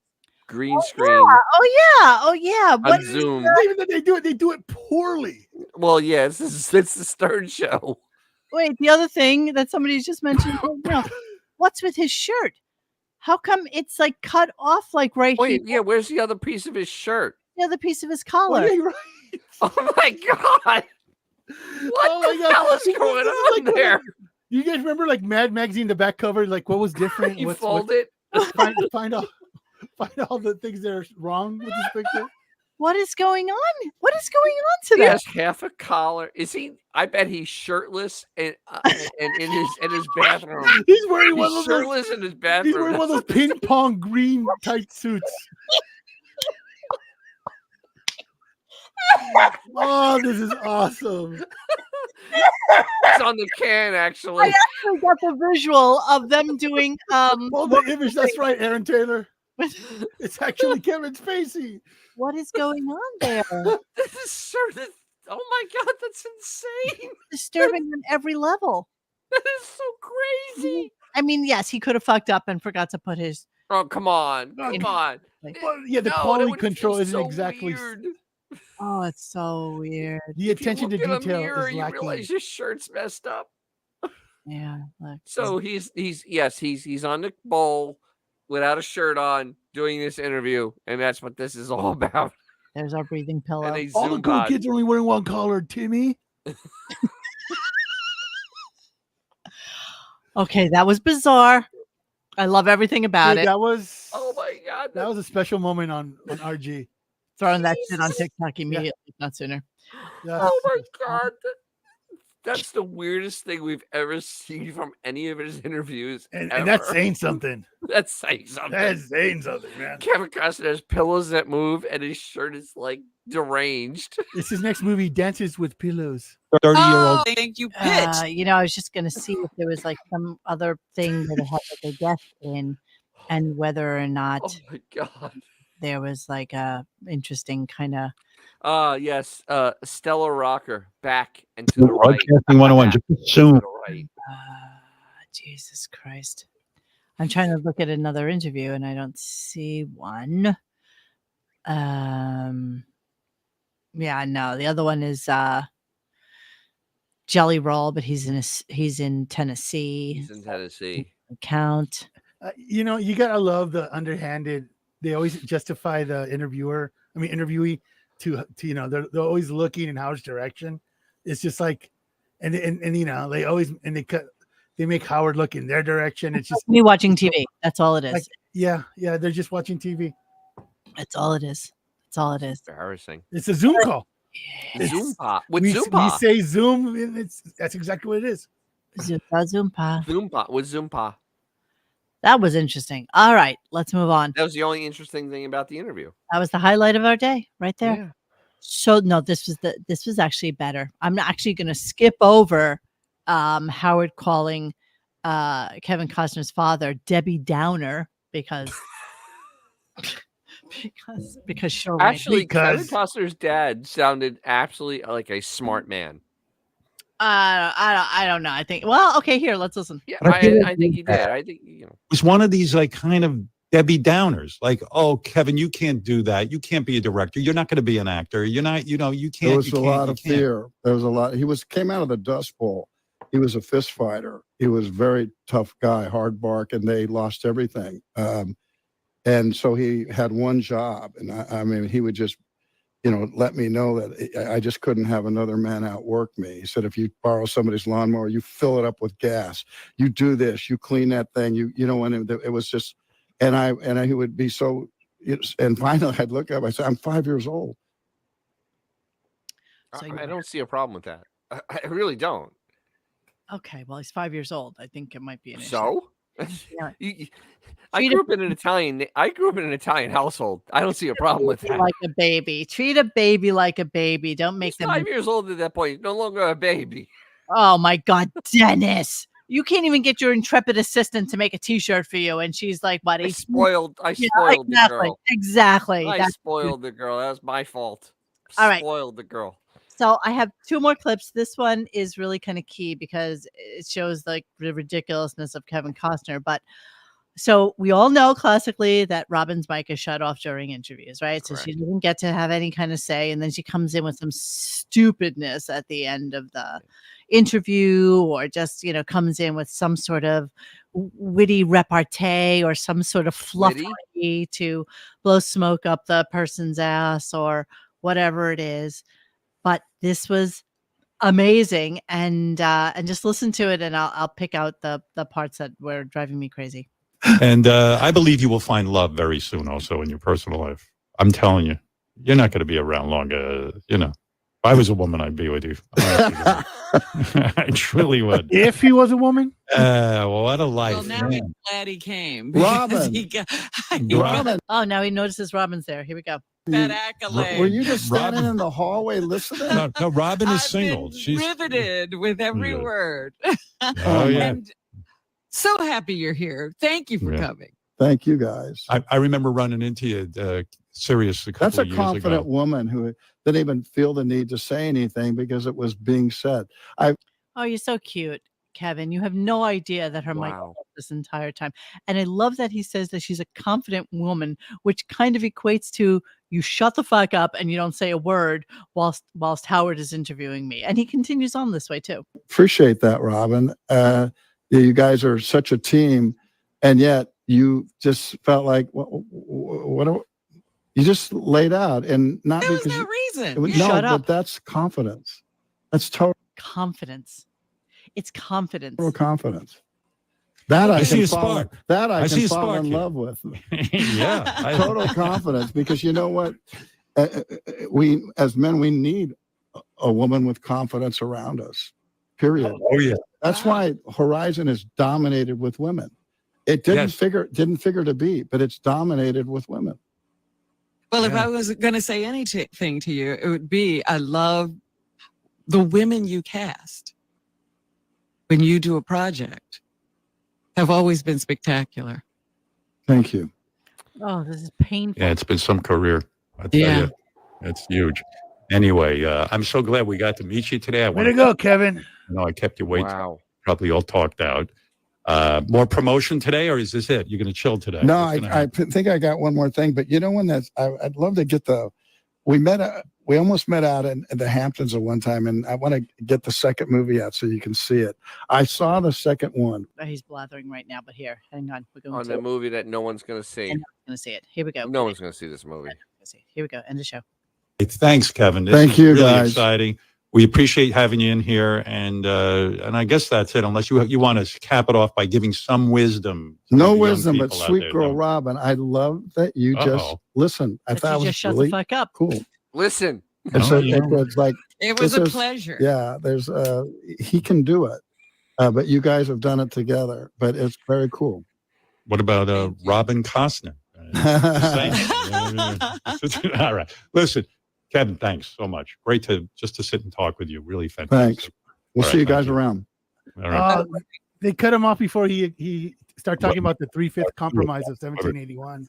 green screen Oh yeah. on What? Zoom. Not even that they do it poorly. Well, yeah, it's the Stern Show. Wait, the other thing that somebody's just mentioned. What's with his shirt? How come it's like cut off like right Wait, here? yeah, where's the other piece of his shirt? The other piece of his Oh, collar. yeah, you're right. Oh my god. What the hell is going This on like there? You guys remember like Mad Magazine, the back cover, like what was different? You What's fold it? find all the things that are wrong with this picture. What is going on? What is going on He today? has half a collar. Is he? I bet he's shirtless and in his bathroom. He's wearing one He's of those. shirtless in his He's bathroom. wearing one of those ping pong green tight suits. Oh, this is awesome. It's on the can, actually. I actually got the visual of them doing Oh, the image. That's right, Aaron Taylor. It's actually Kevin Spacey. what is going on there? This is sort of. Oh my god, that's insane. Disturbing on every level. That is so crazy. I mean, yes, he could have fucked up and forgot to put his Oh, come on. Come on. Well, yeah, the No, that quality would control feel isn't so exactly. weird. Oh, it's so weird. The If you attention to look in a detail mirror, is you lacking. realize his shirt's messed up. Yeah. Look. So he's on the bowl without a shirt on doing this interview, and that's what this is all about. There's our breathing pillow. And a All the Zoom cool pod. kids are only wearing one collar, Timmy. Okay, that was bizarre. I love everything about Dude, it. that was Oh my god. that was a special moment on RG. Throwing that shit on TikTok immediately, not sooner. Yeah. Oh my god. That's the weirdest thing we've ever seen from any of his interviews. And ever. that's saying something. That's saying something. That's saying something, man. Kevin Costner has pillows that move, and his shirt is like deranged. It's his next movie, Dances with Pillows. 30-year-old. I think you pitched. You know, I was just gonna see if there was like some other thing that it had like a guest in, and whether or not Oh my god. there was like a interesting kind of. Yes. Stella Rocker back and to the right. Broadcasting 101. Back Just assume. to the right. Jesus Christ. I'm trying to look at another interview and I don't see one. Yeah, no, the other one is Jelly Roll, but he's in Tennessee. He's in Tennessee. Count. You know, you gotta love the underhanded. They always justify the interviewee to you know they're always looking in Howard's direction. It's just like, and you know they make Howard look in their direction. It's just Me watching TV. That's all it is. like, yeah, they're just watching TV. That's all it is. That's all it is. Embarrassing. It's a Zoom call. Zoom pop. With We Zoom pop. say Zoom, and that's exactly what it is. Zoompa. Zoom pop. With Zoom pop. That was interesting. All right, let's move on. That was the only interesting thing about the interview. That was the highlight of our day, right there. Yeah. So no, this was actually better. I'm actually going to skip over Howard calling Kevin Costner's father Debbie Downer because sure. Actually, Kevin Because- Costner's dad sounded absolutely like a smart man. I don't know. I think. Well, okay. Here, let's listen. Yeah, I feel I think he did. I think It was one of these like kind of Debbie Downers, like, oh, Kevin, you can't do that. You can't be a director. You're not going to be an actor. You're not, you can't. There was you a can't, lot you of can't. fear. There was a lot. He came out of the Dust Bowl. He was a fist fighter. He was a very tough guy, hard bark, and they lost everything. And so he had one job, and I mean, he would just, let me know that I just couldn't have another man outwork me. He said, if you borrow somebody's lawnmower, you fill it up with gas. You do this. You clean that thing. And it was just, and he would be so, and finally I'd look up, I said, I'm 5 years old. So I don't see a problem with that. I really don't. Okay, well, he's 5 years old. I think it might be an issue. So, Yeah. I Treat grew up in an Italian household. I don't see a problem with that. like a baby. Treat a baby like a baby. Don't make He's them. 5 years old at that point. He's no longer a baby. Oh my God, Dennis! You can't even get your intrepid assistant to make a T-shirt for you, and she's like, "What?" I 18? spoiled the exactly, girl. exactly. I That's spoiled the girl. That was my fault. All right. Spoiled the girl. So I have 2 more clips. This one is really kind of key because it shows like the ridiculousness of Kevin Costner. But so we all know classically that Robin's mic is shut off during interviews, right? So she doesn't get to have any kind of say, and then she comes in with some stupidness at the end of the interview, or just comes in with some sort of witty repartee or some sort of fluffery to blow smoke up the person's ass or whatever it is. But this was amazing, and just listen to it, and I'll pick out the parts that were driving me crazy. And I believe you will find love very soon also in your personal life. I'm telling you, you're not going to be around long. If I was a woman, I'd be with you. I truly would. If he was a woman? What a life. Well, now he's glad he came. Robin. Robin. Oh, now he notices Robin's there. Here we go. That accolade. Were you just standing in the hallway listening? No, Robin is I've single. been She's riveted with every Yeah. word. Oh, yeah. And so happy you're here. Thank you for Yeah. coming. Thank you, guys. I remember running into you serious a couple That's a of years confident ago. woman who didn't even feel the need to say anything because it was being said. Oh, you're so cute, Kevin. You have no idea that her mic was off this entire time. And I love that he says that she's a confident woman, which kind of equates to you shut the fuck up and you don't say a word whilst Howard is interviewing me. And he continues on this way too. Appreciate that, Robin. You guys are such a team, and yet you just felt like you just laid out, and not There was because no reason. no, Shut up. but that's confidence. That's total Confidence. It's confidence. confidence. That I see can a fall. spark. That I see can a fall spark in here. love with. Yeah. Total confidence, because you know what, we as men, we need a woman with confidence around us. Period. Oh, yeah. That's why Horizon is dominated with women. It didn't figure to be, but it's dominated with women. Well, if I was going to say anything to you, it would be I love the women you cast when you do a project have always been spectacular. Thank you. Oh, this is painful. Yeah, it's been some career. I tell you, it's huge. Anyway, I'm so glad we got to meet you today. Way to go, Kevin. I kept you waiting. Wow. Probably all talked out. More promotion today, or is this it? You're going to chill today? No, I think I got one more thing, but when I'd love to get we almost met out in the Hamptons at one time, and I want to get the second movie out so you can see it. I saw the second one. He's blathering right now, but here, hang on. We're going On the movie that no one's going to see. I'm not going to see it. Here we go. No one's going to see this movie. Here we go. End the show. Thanks, Kevin. This Thank is you, really guys. exciting. We appreciate having you in here, and I guess that's it. Unless you want to cap it off by giving some wisdom. to No the young wisdom, but people out sweet there. girl No. Robin. I love that you just listen. I But thought you it was just shut really the fuck up. cool. Listen. It's like It was this a is- pleasure. Yeah, there's he can do it, but you guys have done it together. But it's very cool. What about Robin Costner? All right. Listen, Kevin, thanks so much. Great to sit and talk with you. Really fantastic. Thanks. We'll All see right, you guys thank around. All right. They cut him off before he started talking about the 3/5 compromise of 1781.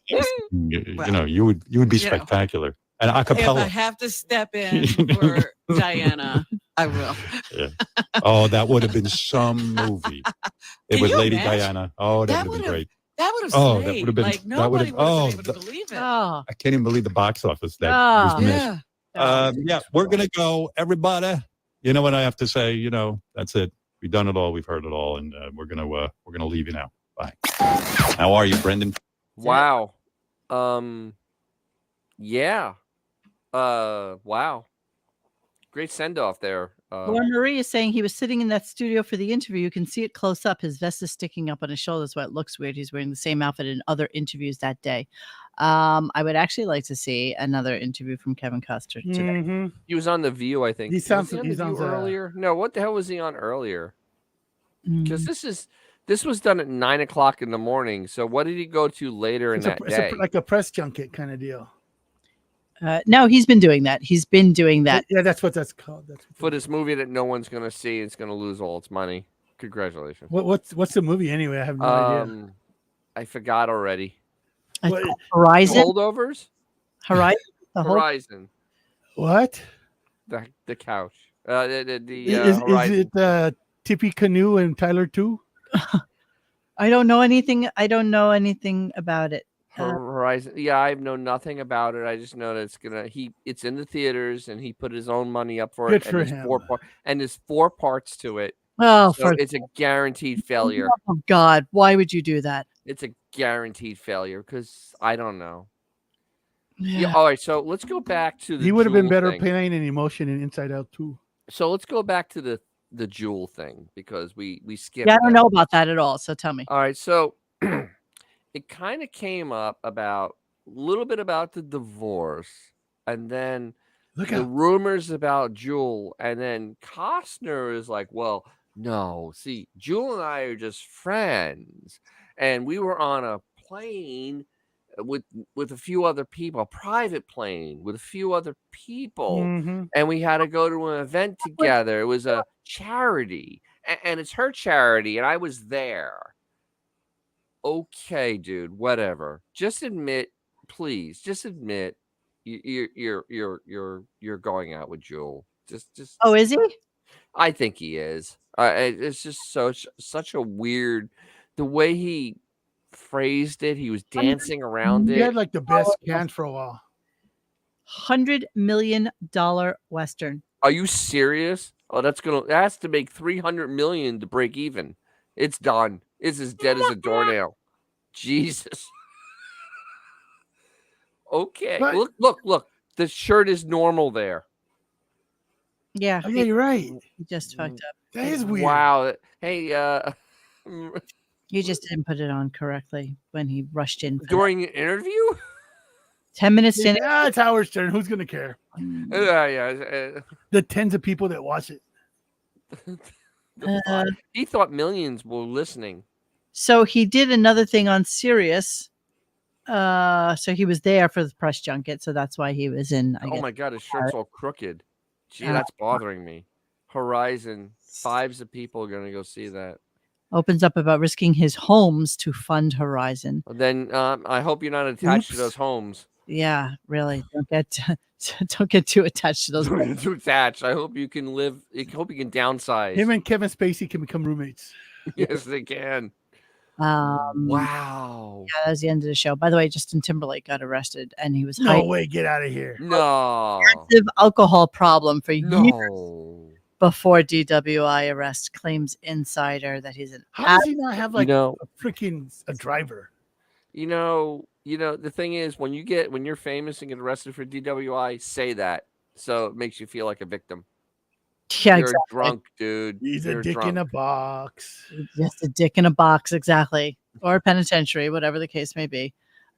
You would be spectacular. And a If cappella. I have to step in for Diana, I will. Yeah. Oh, that would have been some movie. It Can was you Lady imagine? Diana. Oh, that, That would have would've- been great. That would have Oh, that slayed. would have been. Like that nobody would would have. have Oh, been able to believe it. Oh, I can't even believe the box office that Oh. was missed. Yeah. Yeah, we're gonna go, everybody. You know what I have to say? That's it. We've done it all. We've heard it all, and we're gonna leave you now. Bye. How are you, Brendan? Wow. Yeah. Wow. Great send off there. Lauren Marie is saying he was sitting in that studio for the interview. You can see it close up. His vest is sticking up on his shoulders, why it looks weird. He's wearing the same outfit in other interviews that day. I would actually like to see another interview from Kevin Costner today. Mm-hmm. He was on The View, I think. He sounds. Was he on He The View sounds. earlier? No, what the hell was he on earlier? Because Mm. this was done at 9:00 in the morning. So what did he go to later in that day? Like a press junket kind of deal. No, he's been doing that. He's been doing that. Yeah, that's what that's called. That's what For this movie that no one's gonna see, it's gonna lose all its money. Congratulations. what's the movie anyway? I have no idea. I forgot already. It's What- called Horizon. Holdovers? Horizon. The whole Horizon. What? The couch. The Is Horizon. it Tippy Canoe and Tyler too? I don't know anything. I don't know anything about it. Horizon. Yeah, I know nothing about it. I just know that it's in the theaters and he put his own money up for Good it. for And him. there's 4 parts to it. Oh, So it's a guaranteed failure. Oh God, why would you do that? It's a guaranteed failure because I don't know. Yeah. Yeah. All right. So let's go back to the. He would have been Jewel better thing. playing an emotion in Inside Out too. So let's go back to the Jewel thing because we skipped. Yeah, I don't that. know about that at all. So tell me. All right. So it kind of came up about a little bit about the divorce, and then Look the out. rumors about Jewel, and then Costner is like, "Well, no, see, Jewel and I are just friends, and we were on a plane with a few other people, a private plane with a few other people, Mm-hmm. and we had to go to an event together. It was a charity, and it's her charity, and I was there." Okay, dude, whatever. Just admit, please, just admit you're going out with Jewel. Just. Oh, is he? I think he is. It's just such a weird the way he phrased it. He was dancing around He had it. like the best can for a while. $100 million Western. Are you serious? Oh, that has to make 300 million to break even. It's done. It's as dead as a doornail. Jesus. Okay. But- Look. The shirt is normal there. Yeah, Oh, yeah, you're right. he just fucked up. That is weird. Wow. Hey, You just didn't put it on correctly when he rushed in. For that. during an interview? 10 minutes in. Yeah, it's Howard Stern. Who's gonna care? Yeah. The tens of people that watch it. He thought millions were listening. So he did another thing on Sirius. So he was there for the press junket. So that's why he was in. I guess. My God, his shirt's all crooked. Gee, that's bothering me. Horizon. 5s of people are going to go see that. Opens up about risking his homes to fund Horizon. Then I hope you're not attached to those homes. Yeah, really. Don't get too attached to those. Don't get too attached. I hope you can live. I hope you can downsize. Him and Kevin Spacey can become roommates. Yes, they can. Wow. Yeah, that was the end of the show. By the way, Justin Timberlake got arrested and he was No hiding way, get out of here. No. massive alcohol problem for years No. before DWI arrest, claims Insider that he's an How does he not have like know- a freaking a driver? You know, the thing is when you're famous and get arrested for DWI, say that. So it makes you feel like a victim. Yeah, You're exactly. drunk, dude. He's a You're dick in a drunk. box. Just a dick in a box, exactly. Or penitentiary, whatever the case may be.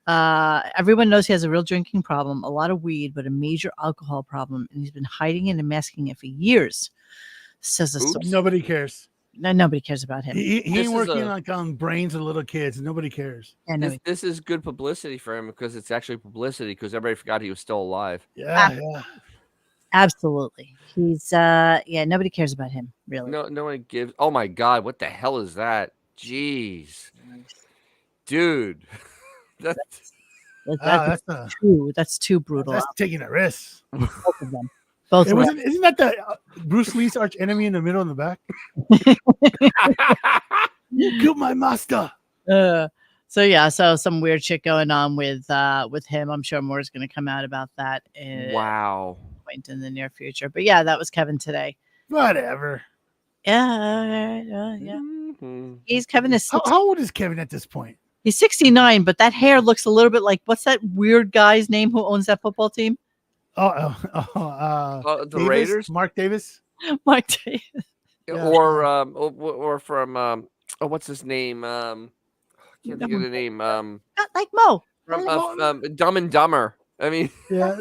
Everyone knows he has a real drinking problem, a lot of weed, but a major alcohol problem, and he's been hiding it and masking it for years. Says the source. Nobody cares. No, nobody cares about him. He This ain't is working a- like on brains of little kids. Nobody cares. Yeah, no, This is good publicity for him because it's actually publicity because everybody forgot he was still alive. Yeah, yeah. absolutely. He's nobody cares about him, really. No one gives. Oh my God, what the hell is that? Jeez, dude, that's That's too brutal. That's taking a risk. Both of them. Both It of them. isn't that the Bruce Lee's arch enemy in the middle and the back? You killed my master. So some weird shit going on with him. I'm sure more is going to come out about that wow. point in the near future. But yeah, that was Kevin today. Whatever. Yeah. Mhm. Kevin is How old is Kevin at this point? he's 69, but that hair looks a little bit like what's that weird guy's name who owns that football team? The Davis? Raiders, Mark Davis. Mike Davis. Yeah. or from what's his name? I can't think of the name. Not like Mo. from Dumb and Dumber. I mean, Yeah.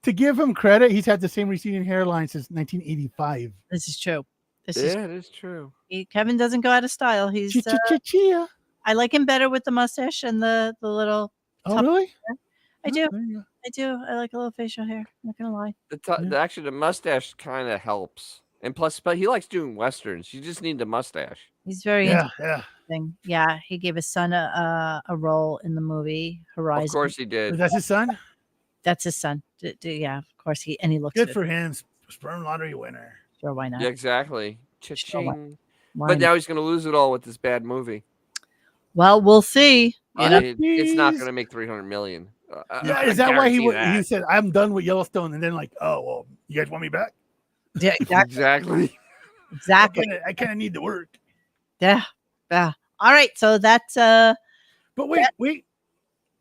To give him credit, he's had the same receding hairline since 1985. This is true. This yeah, it is true. Kevin doesn't go out of style. He's Chia. I like him better with the mustache and the little. Oh, really? Hair. I do. There you go. I do. I like a little facial hair. I'm not gonna lie. Actually, the mustache kind of helps, and plus, but he likes doing westerns. You just need the mustache. He's very Yeah. interesting. Yeah, he gave his son a role in the movie Horizon. Of course, he did. That's his son. That's his son. Yeah, of course he looks Good for him. Sperm lottery winner. Sure, why not? Yeah, exactly. Sure, Cha-ching. why But not? now he's going to lose it all with this bad movie. Well, we'll see. It's not going to make $300 million. Yeah, is that why he said I'm done with Yellowstone, and then like, oh well, you guys want me back? Yeah, exactly. Exactly. I kind of need to work. Yeah. All right. So that's But wait.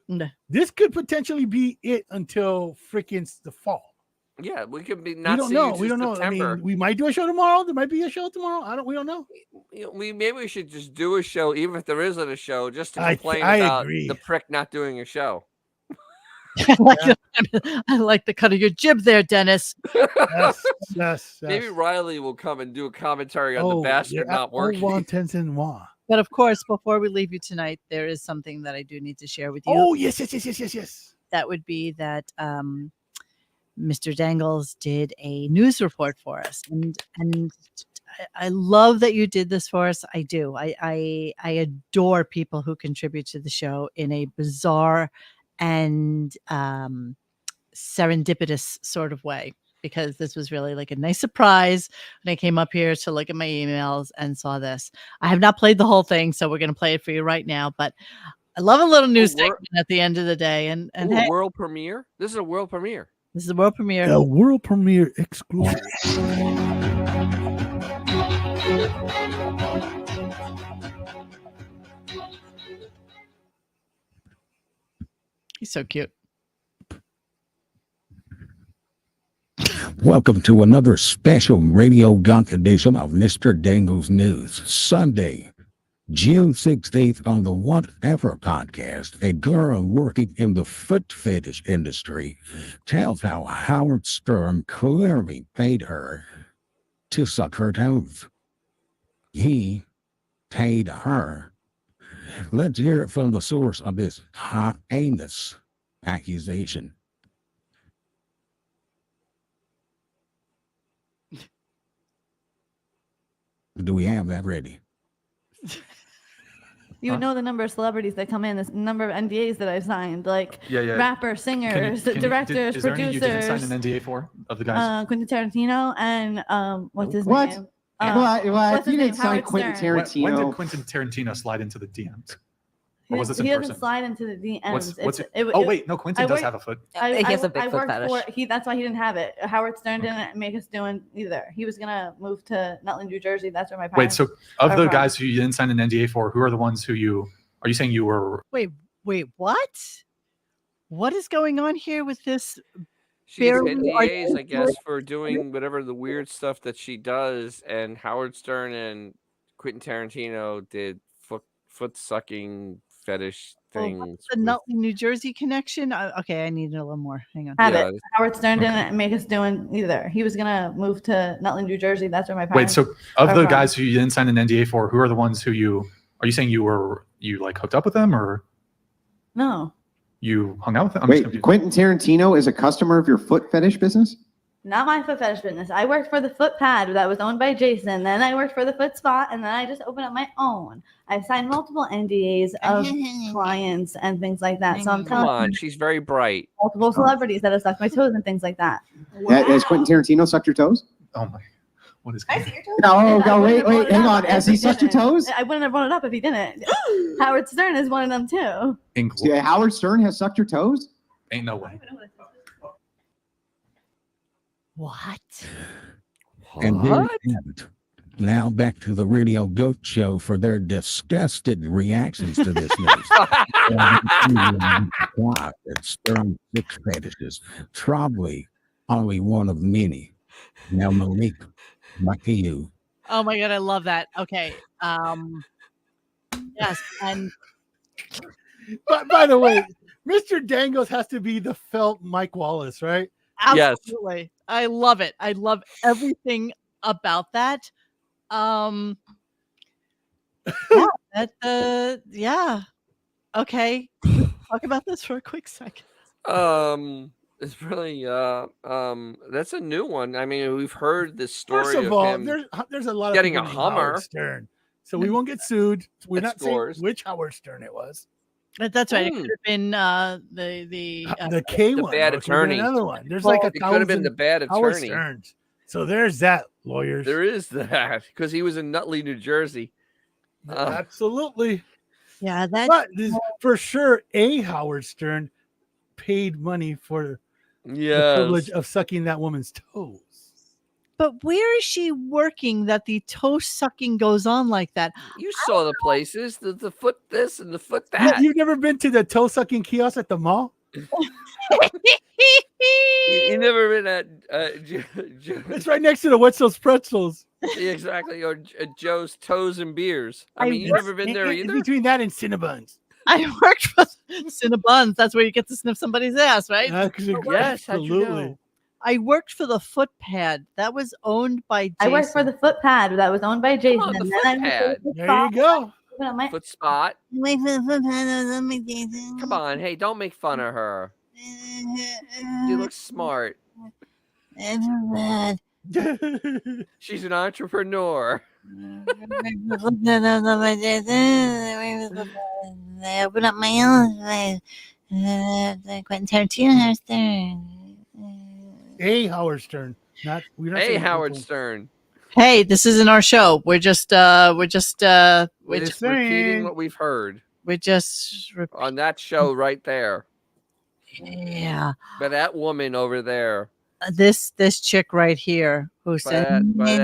No. This could potentially be it until freaking the fall. Yeah, we could be We not. don't see know. you We don't know. September. I mean, we might do a show tomorrow. There might be a show tomorrow. We don't know. Maybe we should just do a show, even if there isn't a show, just to complain I about agree. the prick not doing a show. I like the cut of your jib there, Dennis. Yes. Maybe Riley will come and do a commentary on the bastard not working. But of course, before we leave you tonight, there is something that I do need to share with you. Oh, yes. That would be that Mr. Dangles did a news report for us, and I love that you did this for us. I do. I adore people who contribute to the show in a bizarre and serendipitous sort of way, because this was really like a nice surprise when I came up here to look at my emails and saw this. I have not played the whole thing, so we're going to play it for you right now, but I love a little news segment at the end of the day. And hey, world premiere? This is a world premiere. This is a world premiere. A world premiere exclusive. He's so cute. Welcome to another special radio gunk edition of Mr. Dangle's News. Sunday, June 16th on the Whatever podcast, a girl working in the foot fetish industry tells how Howard Stern clearly paid her to suck her toes. He paid her. Let's hear it from the source of this heinous accusation. Do we have that ready? You would know the number of celebrities that come in, the number of NDAs that I've signed, like Yeah. rappers, singers, directors, is there any you didn't producers. sign an NDA for of the guys? Quentin Tarantino and what's his What? name? What? What's his You name? didn't sign Howard Quentin Stern. Tarantino. When did Quentin Tarantino slide into the DMs? Or was this in He doesn't person? slide into the DMs. What's it? Oh wait, no, Quentin does have a foot. He has a big foot fetish. That's why he didn't have it. Howard Stern didn't make us do it either. He was gonna move to Nutley, New Jersey. That's where my Wait, parents. so of are the from. guys who you didn't sign an NDA for, who are the ones who you are you saying you were? Wait, what? What is going on here with this? She has barely NDAs, I guess, articulate- for doing whatever the weird stuff that she does, and Howard Stern and Quentin Tarantino did foot sucking fetish things. What's the Nutley, New Jersey connection? Okay, I need a little more. Hang on. Have it. Howard Stern didn't make us do it either. He was gonna move to Nutley, New Jersey. That's where my Wait, parents. so of are the from. guys who you didn't sign an NDA for, who are the ones who you are you saying you like hooked up with them or No, you hung out with them? I'm just Wait, confused. Quentin Tarantino is a customer of your foot fetish business? not my foot fetish business. I worked for the Foot Pad that was owned by Jason. Then I worked for the Foot Spot, and then I just opened up my own. I've signed multiple NDAs of clients and things like that. So I'm Come telling on, you, she's very bright. multiple celebrities that have sucked my toes and things like that. Has Quentin Tarantino sucked your toes? Oh my, what is? I see your toes. No, I no, wouldn't wait, have brought it hang up on. if Has he he sucked your didn't. toes? I wouldn't have brought it up if he didn't. Howard Stern is one of them too. Yeah, Howard Stern has sucked your toes? Ain't no way. What? And there you have it. Now back to the Radio Goat Show for their disgusted reactions to this news. It's Stern six fetishes. Probably only one of many. Now, Monique, back to you. Oh my god, I love that. Okay. Yes, and But by the way, Mr. Dangles has to be the felt Mike Wallace, right? Yes. Absolutely. I love it. I love everything about that. Yeah, yeah. Okay. Talk about this for a quick second. It's really that's a new one. I mean, we've heard this First story of of all, him there's a lot of getting people a named Howard Hummer. Stern, so we won't get sued. We're That not saying scores. which Howard Stern it was. That's right. It could have been The K the one, bad or it could have been attorney. another one. There's like It could have been the 1,000 bad Howard attorney. Sterns. So there's that, lawyers. There is that because he was in Nutley, New Jersey. Absolutely. Yeah, that. But this, for sure, a Howard Stern paid money for the privilege of sucking that woman's toes. But where is she working that the toe sucking goes on like that? You saw the places, the foot this and the foot You, that. you've never been to the toe sucking kiosk at the mall? You never been at It's right next to the Wetzel's Pretzels. exactly, or Joe's Toes and Beers. I I mean, you've never been there It's either. between that and Cinnabons. I worked for Cinnabons. That's where you get to sniff somebody's ass, right? Yes, how'd you know? I worked for the Foot Pad. That was owned by Jason. I worked for the Foot Pad that was owned by Jason. on, the and Foot then I Pad. went to the There you Foot go. Pad on my Foot spot. Wait for the Foot Pad that was owned by Jason. Come on, hey, don't make fun of her. You look smart. She's an entrepreneur. I opened up my own Quentin Tarantino Howard Stern. A Howard Stern. We're not Hey, saying Howard people. Stern. Hey, this isn't our show. We're just repeating what we've heard on that show right there. Yeah. By that woman over there. This chick right here who said By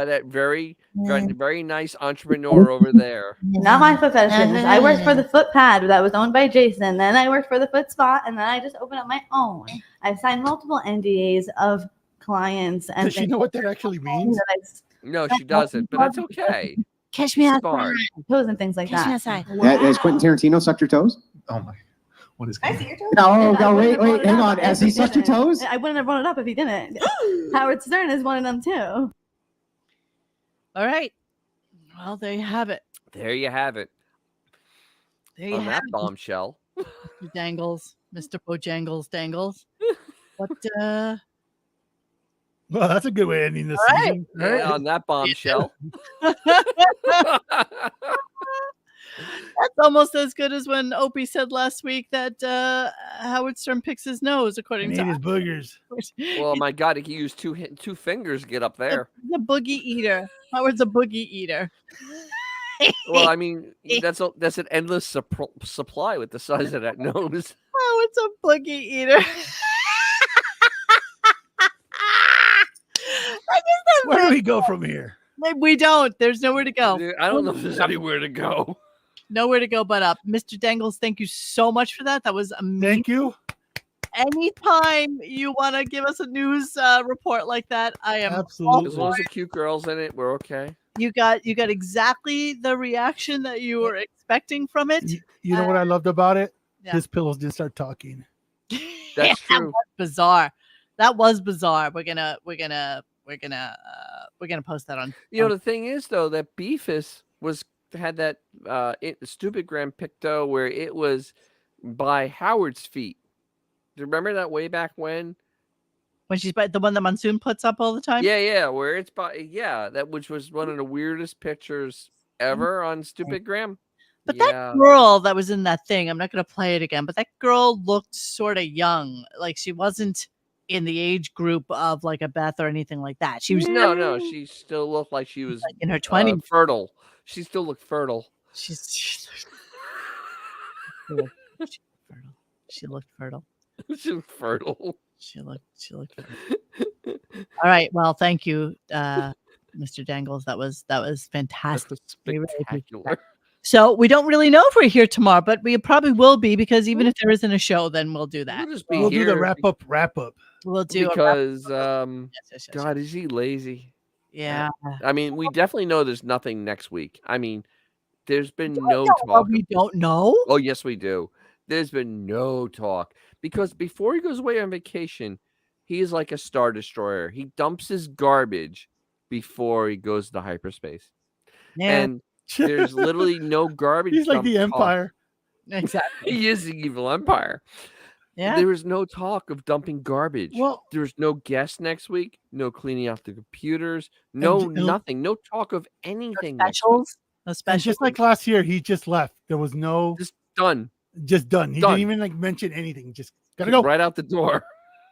that very nice entrepreneur over there. Not my foot fetish business. I worked for the Foot Pad that was owned by Jason. Then I worked for the Foot Spot, and then I just opened up my own. I've signed multiple NDAs of clients. And Does she know what that actually means? No, she doesn't, but that's okay. Catch me outside. Smart. Toes and things like Catch me that. outside. Has Quentin Tarantino sucked your toes? Oh my. What is I going see on? your toes. No, I wouldn't have wait, brought it hang up on. if Has he sucked your didn't. toes? I wouldn't have brought it up if he didn't. Howard Stern is one of them too. All right. Well, there you have it. There you have it. There you On have that it. bombshell. Mr. Dangles, Mr. Bojangles Dangles. What Well, that's a good way of ending the All right. season. Yeah, on that bombshell. That's almost as good as when Opie said last week that Howard Stern picks his nose, according And to eat his boogers. Well, my God, he used two fingers to get up there. The boogie eater. Howard's a boogie eater. Well, I mean, that's an endless supply with the size of that nose. Howard's a boogie eater. Where do we go from here? We don't. There's nowhere to go. Dude, I don't know if there's anywhere to go. Nowhere to go but up. Mr. Dangles, thank you so much for that. That was amazing. Thank you. Anytime you want to give us a news report like that, I am Absolutely. As long as the cute girls in it, we're okay. You got exactly the reaction that you were expecting from it. You know what I loved about it? Yeah. His pillows didn't start talking. That's That true. was bizarre. That was bizarre. We're gonna post that on. You know, the thing is though that Beefus had that stupid Grand Picto where it was by Howard's feet. Do you remember that way back when she's by the one that Monsoon puts up all the time? Yeah, where it's by that which was one of the weirdest pictures ever on Stupid Gram. But that girl that was in that thing, I'm not gonna play it again, but that girl looked sort of young. Like she wasn't in the age group of like a Beth or anything like that. She was no, she still looked like she was like in her 20s. fertile. She still looked fertile. She looked fertile. She looked fertile. She looked fertile. All right. Well, thank you, Mr. Dangles. That was fantastic. We really appreciate Spectacular. that. So we don't really know if we're here tomorrow, but we probably will be because even if there isn't a show, then we'll do that. We'll just be We'll do the here wrap up. We'll do because Yes. God, is he lazy? Yeah. I mean, we definitely know there's nothing next week. I mean, There's been no Well, talk. we don't know. Oh, yes, we do. There's been no talk because before he goes away on vacation, he is like a star destroyer. He dumps his garbage before he goes to hyperspace, Yeah, and there's literally no garbage He's like dump the talk. Empire. exactly. He is the evil empire. Yeah. There was no talk of dumping garbage. Well, There's no guest next week, no cleaning out the computers, no nothing, no talk of anything next week. Specials. No And specials. just like last year, he just left. There was no Just done. just done. He Done. didn't even like mention anything. Just gotta go. Right out the door.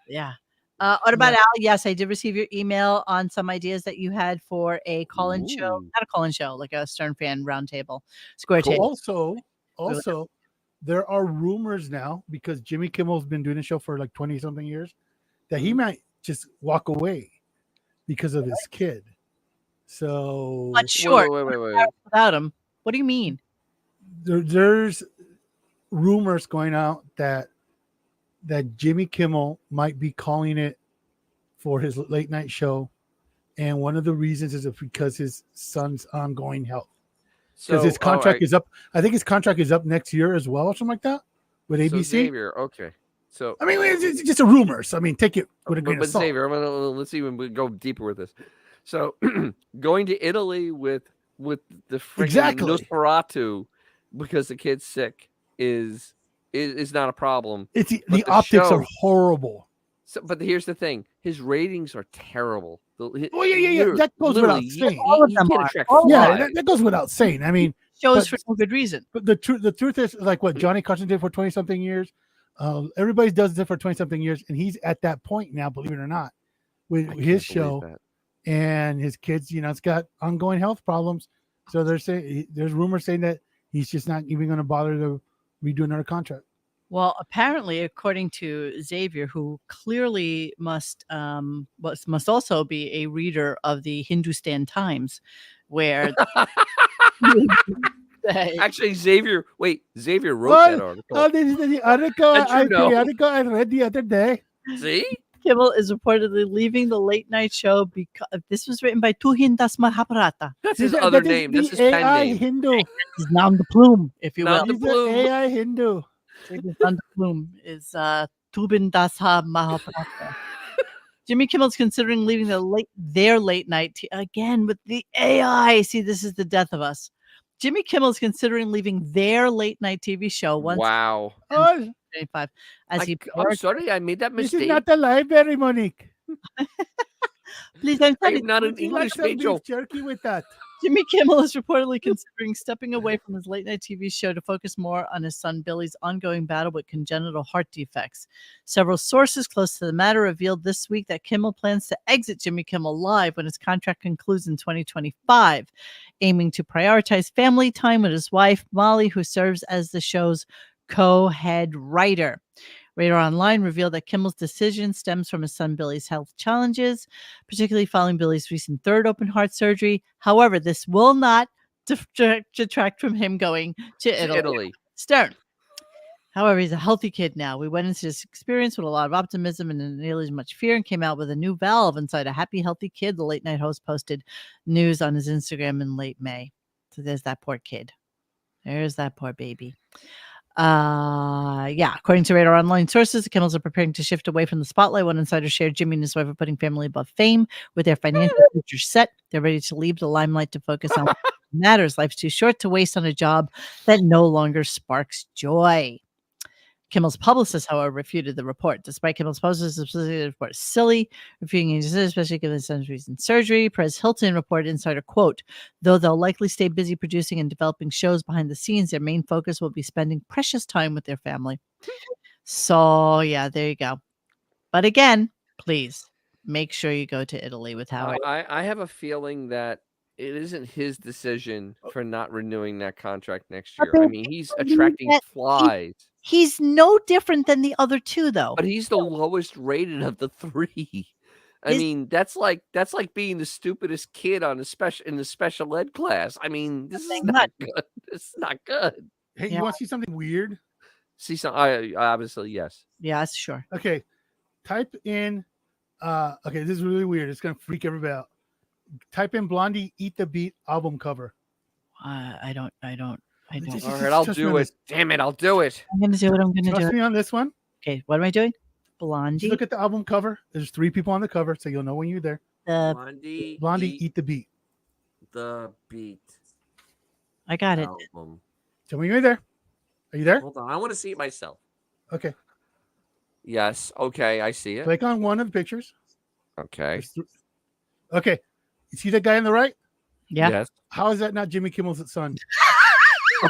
Yeah. What about Al? Yes, I did receive your email on some ideas that you had for a call-in show. Ooh. Not a call-in show, like a Stern fan roundtable, square Cool. table. Also, there are rumors now because Jimmy Kimmel's been doing the show for like 20 something years that he might just walk away because of his kid. So, But sure, Wait. without him. What do you mean? there's rumors going out that Jimmy Kimmel might be calling it for his late night show, and one of the reasons is because his son's ongoing health. Because his contract is up. I think his contract is up next year as well, or something like that, with ABC. So Xavier, okay. So I mean, it's just a rumor. So I mean, take it with a grain but of salt. Xavier, let's see when we go deeper with this. So going to Italy with the freaking Exactly. Nosferatu because the kid's sick is not a problem. It's But the optics show- are horrible. So, but here's the thing: his ratings are terrible. Oh yeah. That goes without saying. All of them are. Yeah, that goes without saying. I mean, Shows but- for no good reason. But the truth is, like what Johnny Carson did for 20 something years, everybody does it for 20 something years, and he's at that point now, believe it or not, with his show and his kids. You know, it's got ongoing health problems, so there's rumors saying that he's just not even going to bother to redo another contract. Well, apparently, according to Xavier, who clearly must also be a reader of the Hindustan Times, where Actually, Xavier wrote that article. This is the article Did you know? periodical I read the other day. See? Kimmel is reportedly leaving the late night show because this was written by Tuhin Das Mahabharata. That's his other name. That's his pen AI name. Hindu. He's Nam the Plume, if you will. Nam the He's the Plume. AI Hindu. Nam the Plume is Tubin Das Mahabharata. Jimmy Kimmel's considering leaving their late night again with the AI. See, this is the death of us. Jimmy Kimmel's considering leaving their late night TV show once. Wow. Oh, 25 as I'm sorry, I made that this mistake. is not the library, Monique. Please, I'm I'm not an Would you English like some beef major. jerky with that? Jimmy Kimmel is reportedly considering stepping away from his late night TV show to focus more on his son Billy's ongoing battle with congenital heart defects. Several sources close to the matter revealed this week that Kimmel plans to exit Jimmy Kimmel Live when his contract concludes in 2025, aiming to prioritize family time with his wife, Molly, who serves as the show's co-head writer. Radar Online revealed that Kimmel's decision stems from his son Billy's health challenges, particularly following Billy's recent third open heart surgery. However, this will not detract from him going to Italy. Stern. However, he's a healthy kid now. We went into this experience with a lot of optimism and nearly as much fear and came out with a new valve inside a happy, healthy kid. The late night host posted news on his Instagram in late May. So there's that poor kid. There's that poor baby. According to Radar Online sources, the Kimmels are preparing to shift away from the spotlight. One insider shared Jimmy and his wife are putting family above fame with their financial future set. They're ready to leave the limelight to focus on what matters. Life's too short to waste on a job that no longer sparks joy. Kimmel's publicist, however, refuted the report. Despite Kimmel's publicist, the report is silly, refuting it, especially given his son's recent surgery. Perez Hilton reported insider, quote, though they'll likely stay busy producing and developing shows behind the scenes, their main focus will be spending precious time with their family. So, yeah, there you go. But again, please make sure you go to Italy with Howard. I have a feeling that it isn't his decision for not renewing that contract next year. I mean, he's attracting flies. He's no different than the other two, though. But he's the lowest rated of the three. I mean, that's like being the stupidest kid on in the special ed class. I mean, this is not good. This is not good. Hey, you want to see something weird? See some? I obviously yes. Yes, sure. Okay, type in. Okay, this is really weird. It's gonna freak everybody out. Type in Blondie "Eat the Beat" album cover. I don't. All right, I'll do it. Damn it, I'll do it. I'm gonna do what I'm gonna Trust do. me on this one. Okay, what am I doing? Just Blondie. look at the album cover. There's 3 people on the cover, so you'll know when you're there. Blondie, Eat the Beat. The Beat. I got it. Album. Tell me you're there. Are you there? Hold on, I want to see it myself. Okay. Yes. Okay, I see it. Click on one of the pictures. Okay. Okay. You see that guy on the right? Yeah. Yes. How is that not Jimmy Kimmel's son?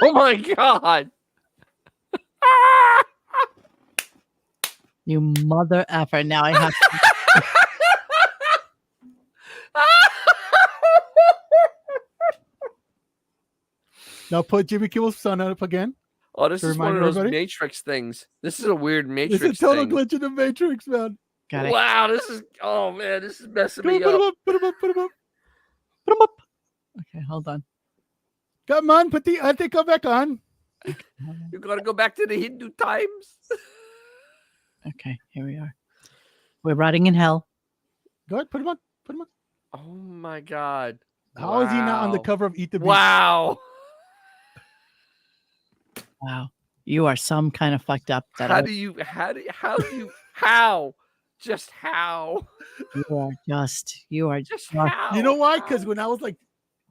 Oh my God. You mother effer. Now I have to. Now put Jimmy Kimmel's son up again. Oh, this to is one remind of those everybody. Matrix things. This is a weird Matrix It's a total thing. glitch in the Matrix, man. Got it. Wow, this is man, this is messing Come on, me put him up. up, put him up, put him up. Put 'em up. Okay, hold on. Come on, put the go back on. You gotta go back to the Hindu times. Okay, here we are. We're rotting in hell. Go ahead, put him on. Put him on. Oh my God. How is he not on the Wow. cover of Eat the Beat? Wow. Wow, you are some kind of fucked up. That How I- do you just how? You are Just not- how? You know why? Because when I was like,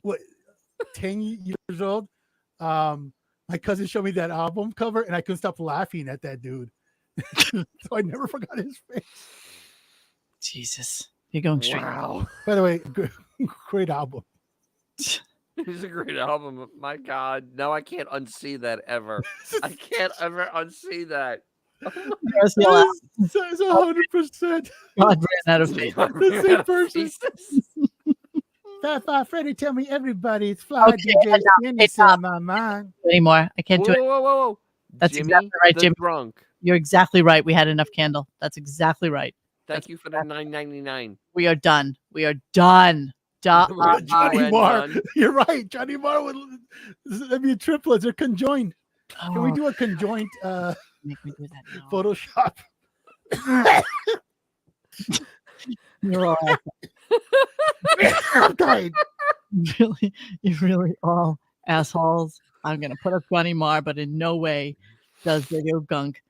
what, 10 years old, my cousin showed me that album cover, and I couldn't stop laughing at that dude. So I never forgot his face. Jesus, you're going straight. Wow. By the way, great album. It's a great album. My God. No, I can't unsee that ever. I can't ever unsee that. Yes, you'll laugh. It's 100%. God ran out of faith. The same person. Fat Freddy, tell me everybody's fly. Okay, DJ enough. Skinny Hey, on Tom. my mind. Anymore. I can't do it. Whoa. That's Jimmy exactly right, the Jimmy. Drunk. You're exactly right. We had enough candle. That's exactly right. Thank you for the $9.99. We are done. We are done. Johnny We're Marr. done. You're right. Johnny Marr would that'd be triplets. They're conjoined. Can we do a conjoint Make me do that now. Photoshop? You're all I'm dying. you're really all assholes. I'm gonna put up Johnny Marr, but in no way does Radio Gunk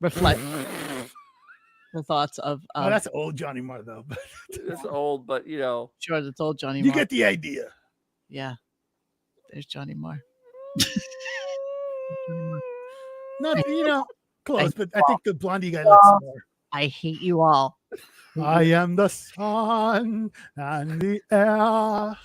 reflect the thoughts of Oh, that's old Johnny Marr though. It's old, but you know. sure that's old Johnny You Marr. get the idea. Yeah. There's Johnny Marr. Not close, but I think the blondie guy Oh. likes it more. I hate you all. I am the sun and the air.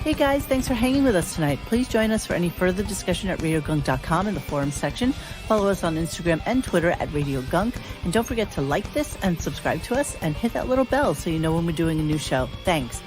Hey guys, thanks for hanging with us tonight. Please join us for any further discussion at radiogunk.com in the forum section. Follow us on Instagram and Twitter at Radio Gunk. And don't forget to like this and subscribe to us and hit that little bell so you know when we're doing a new show. Thanks.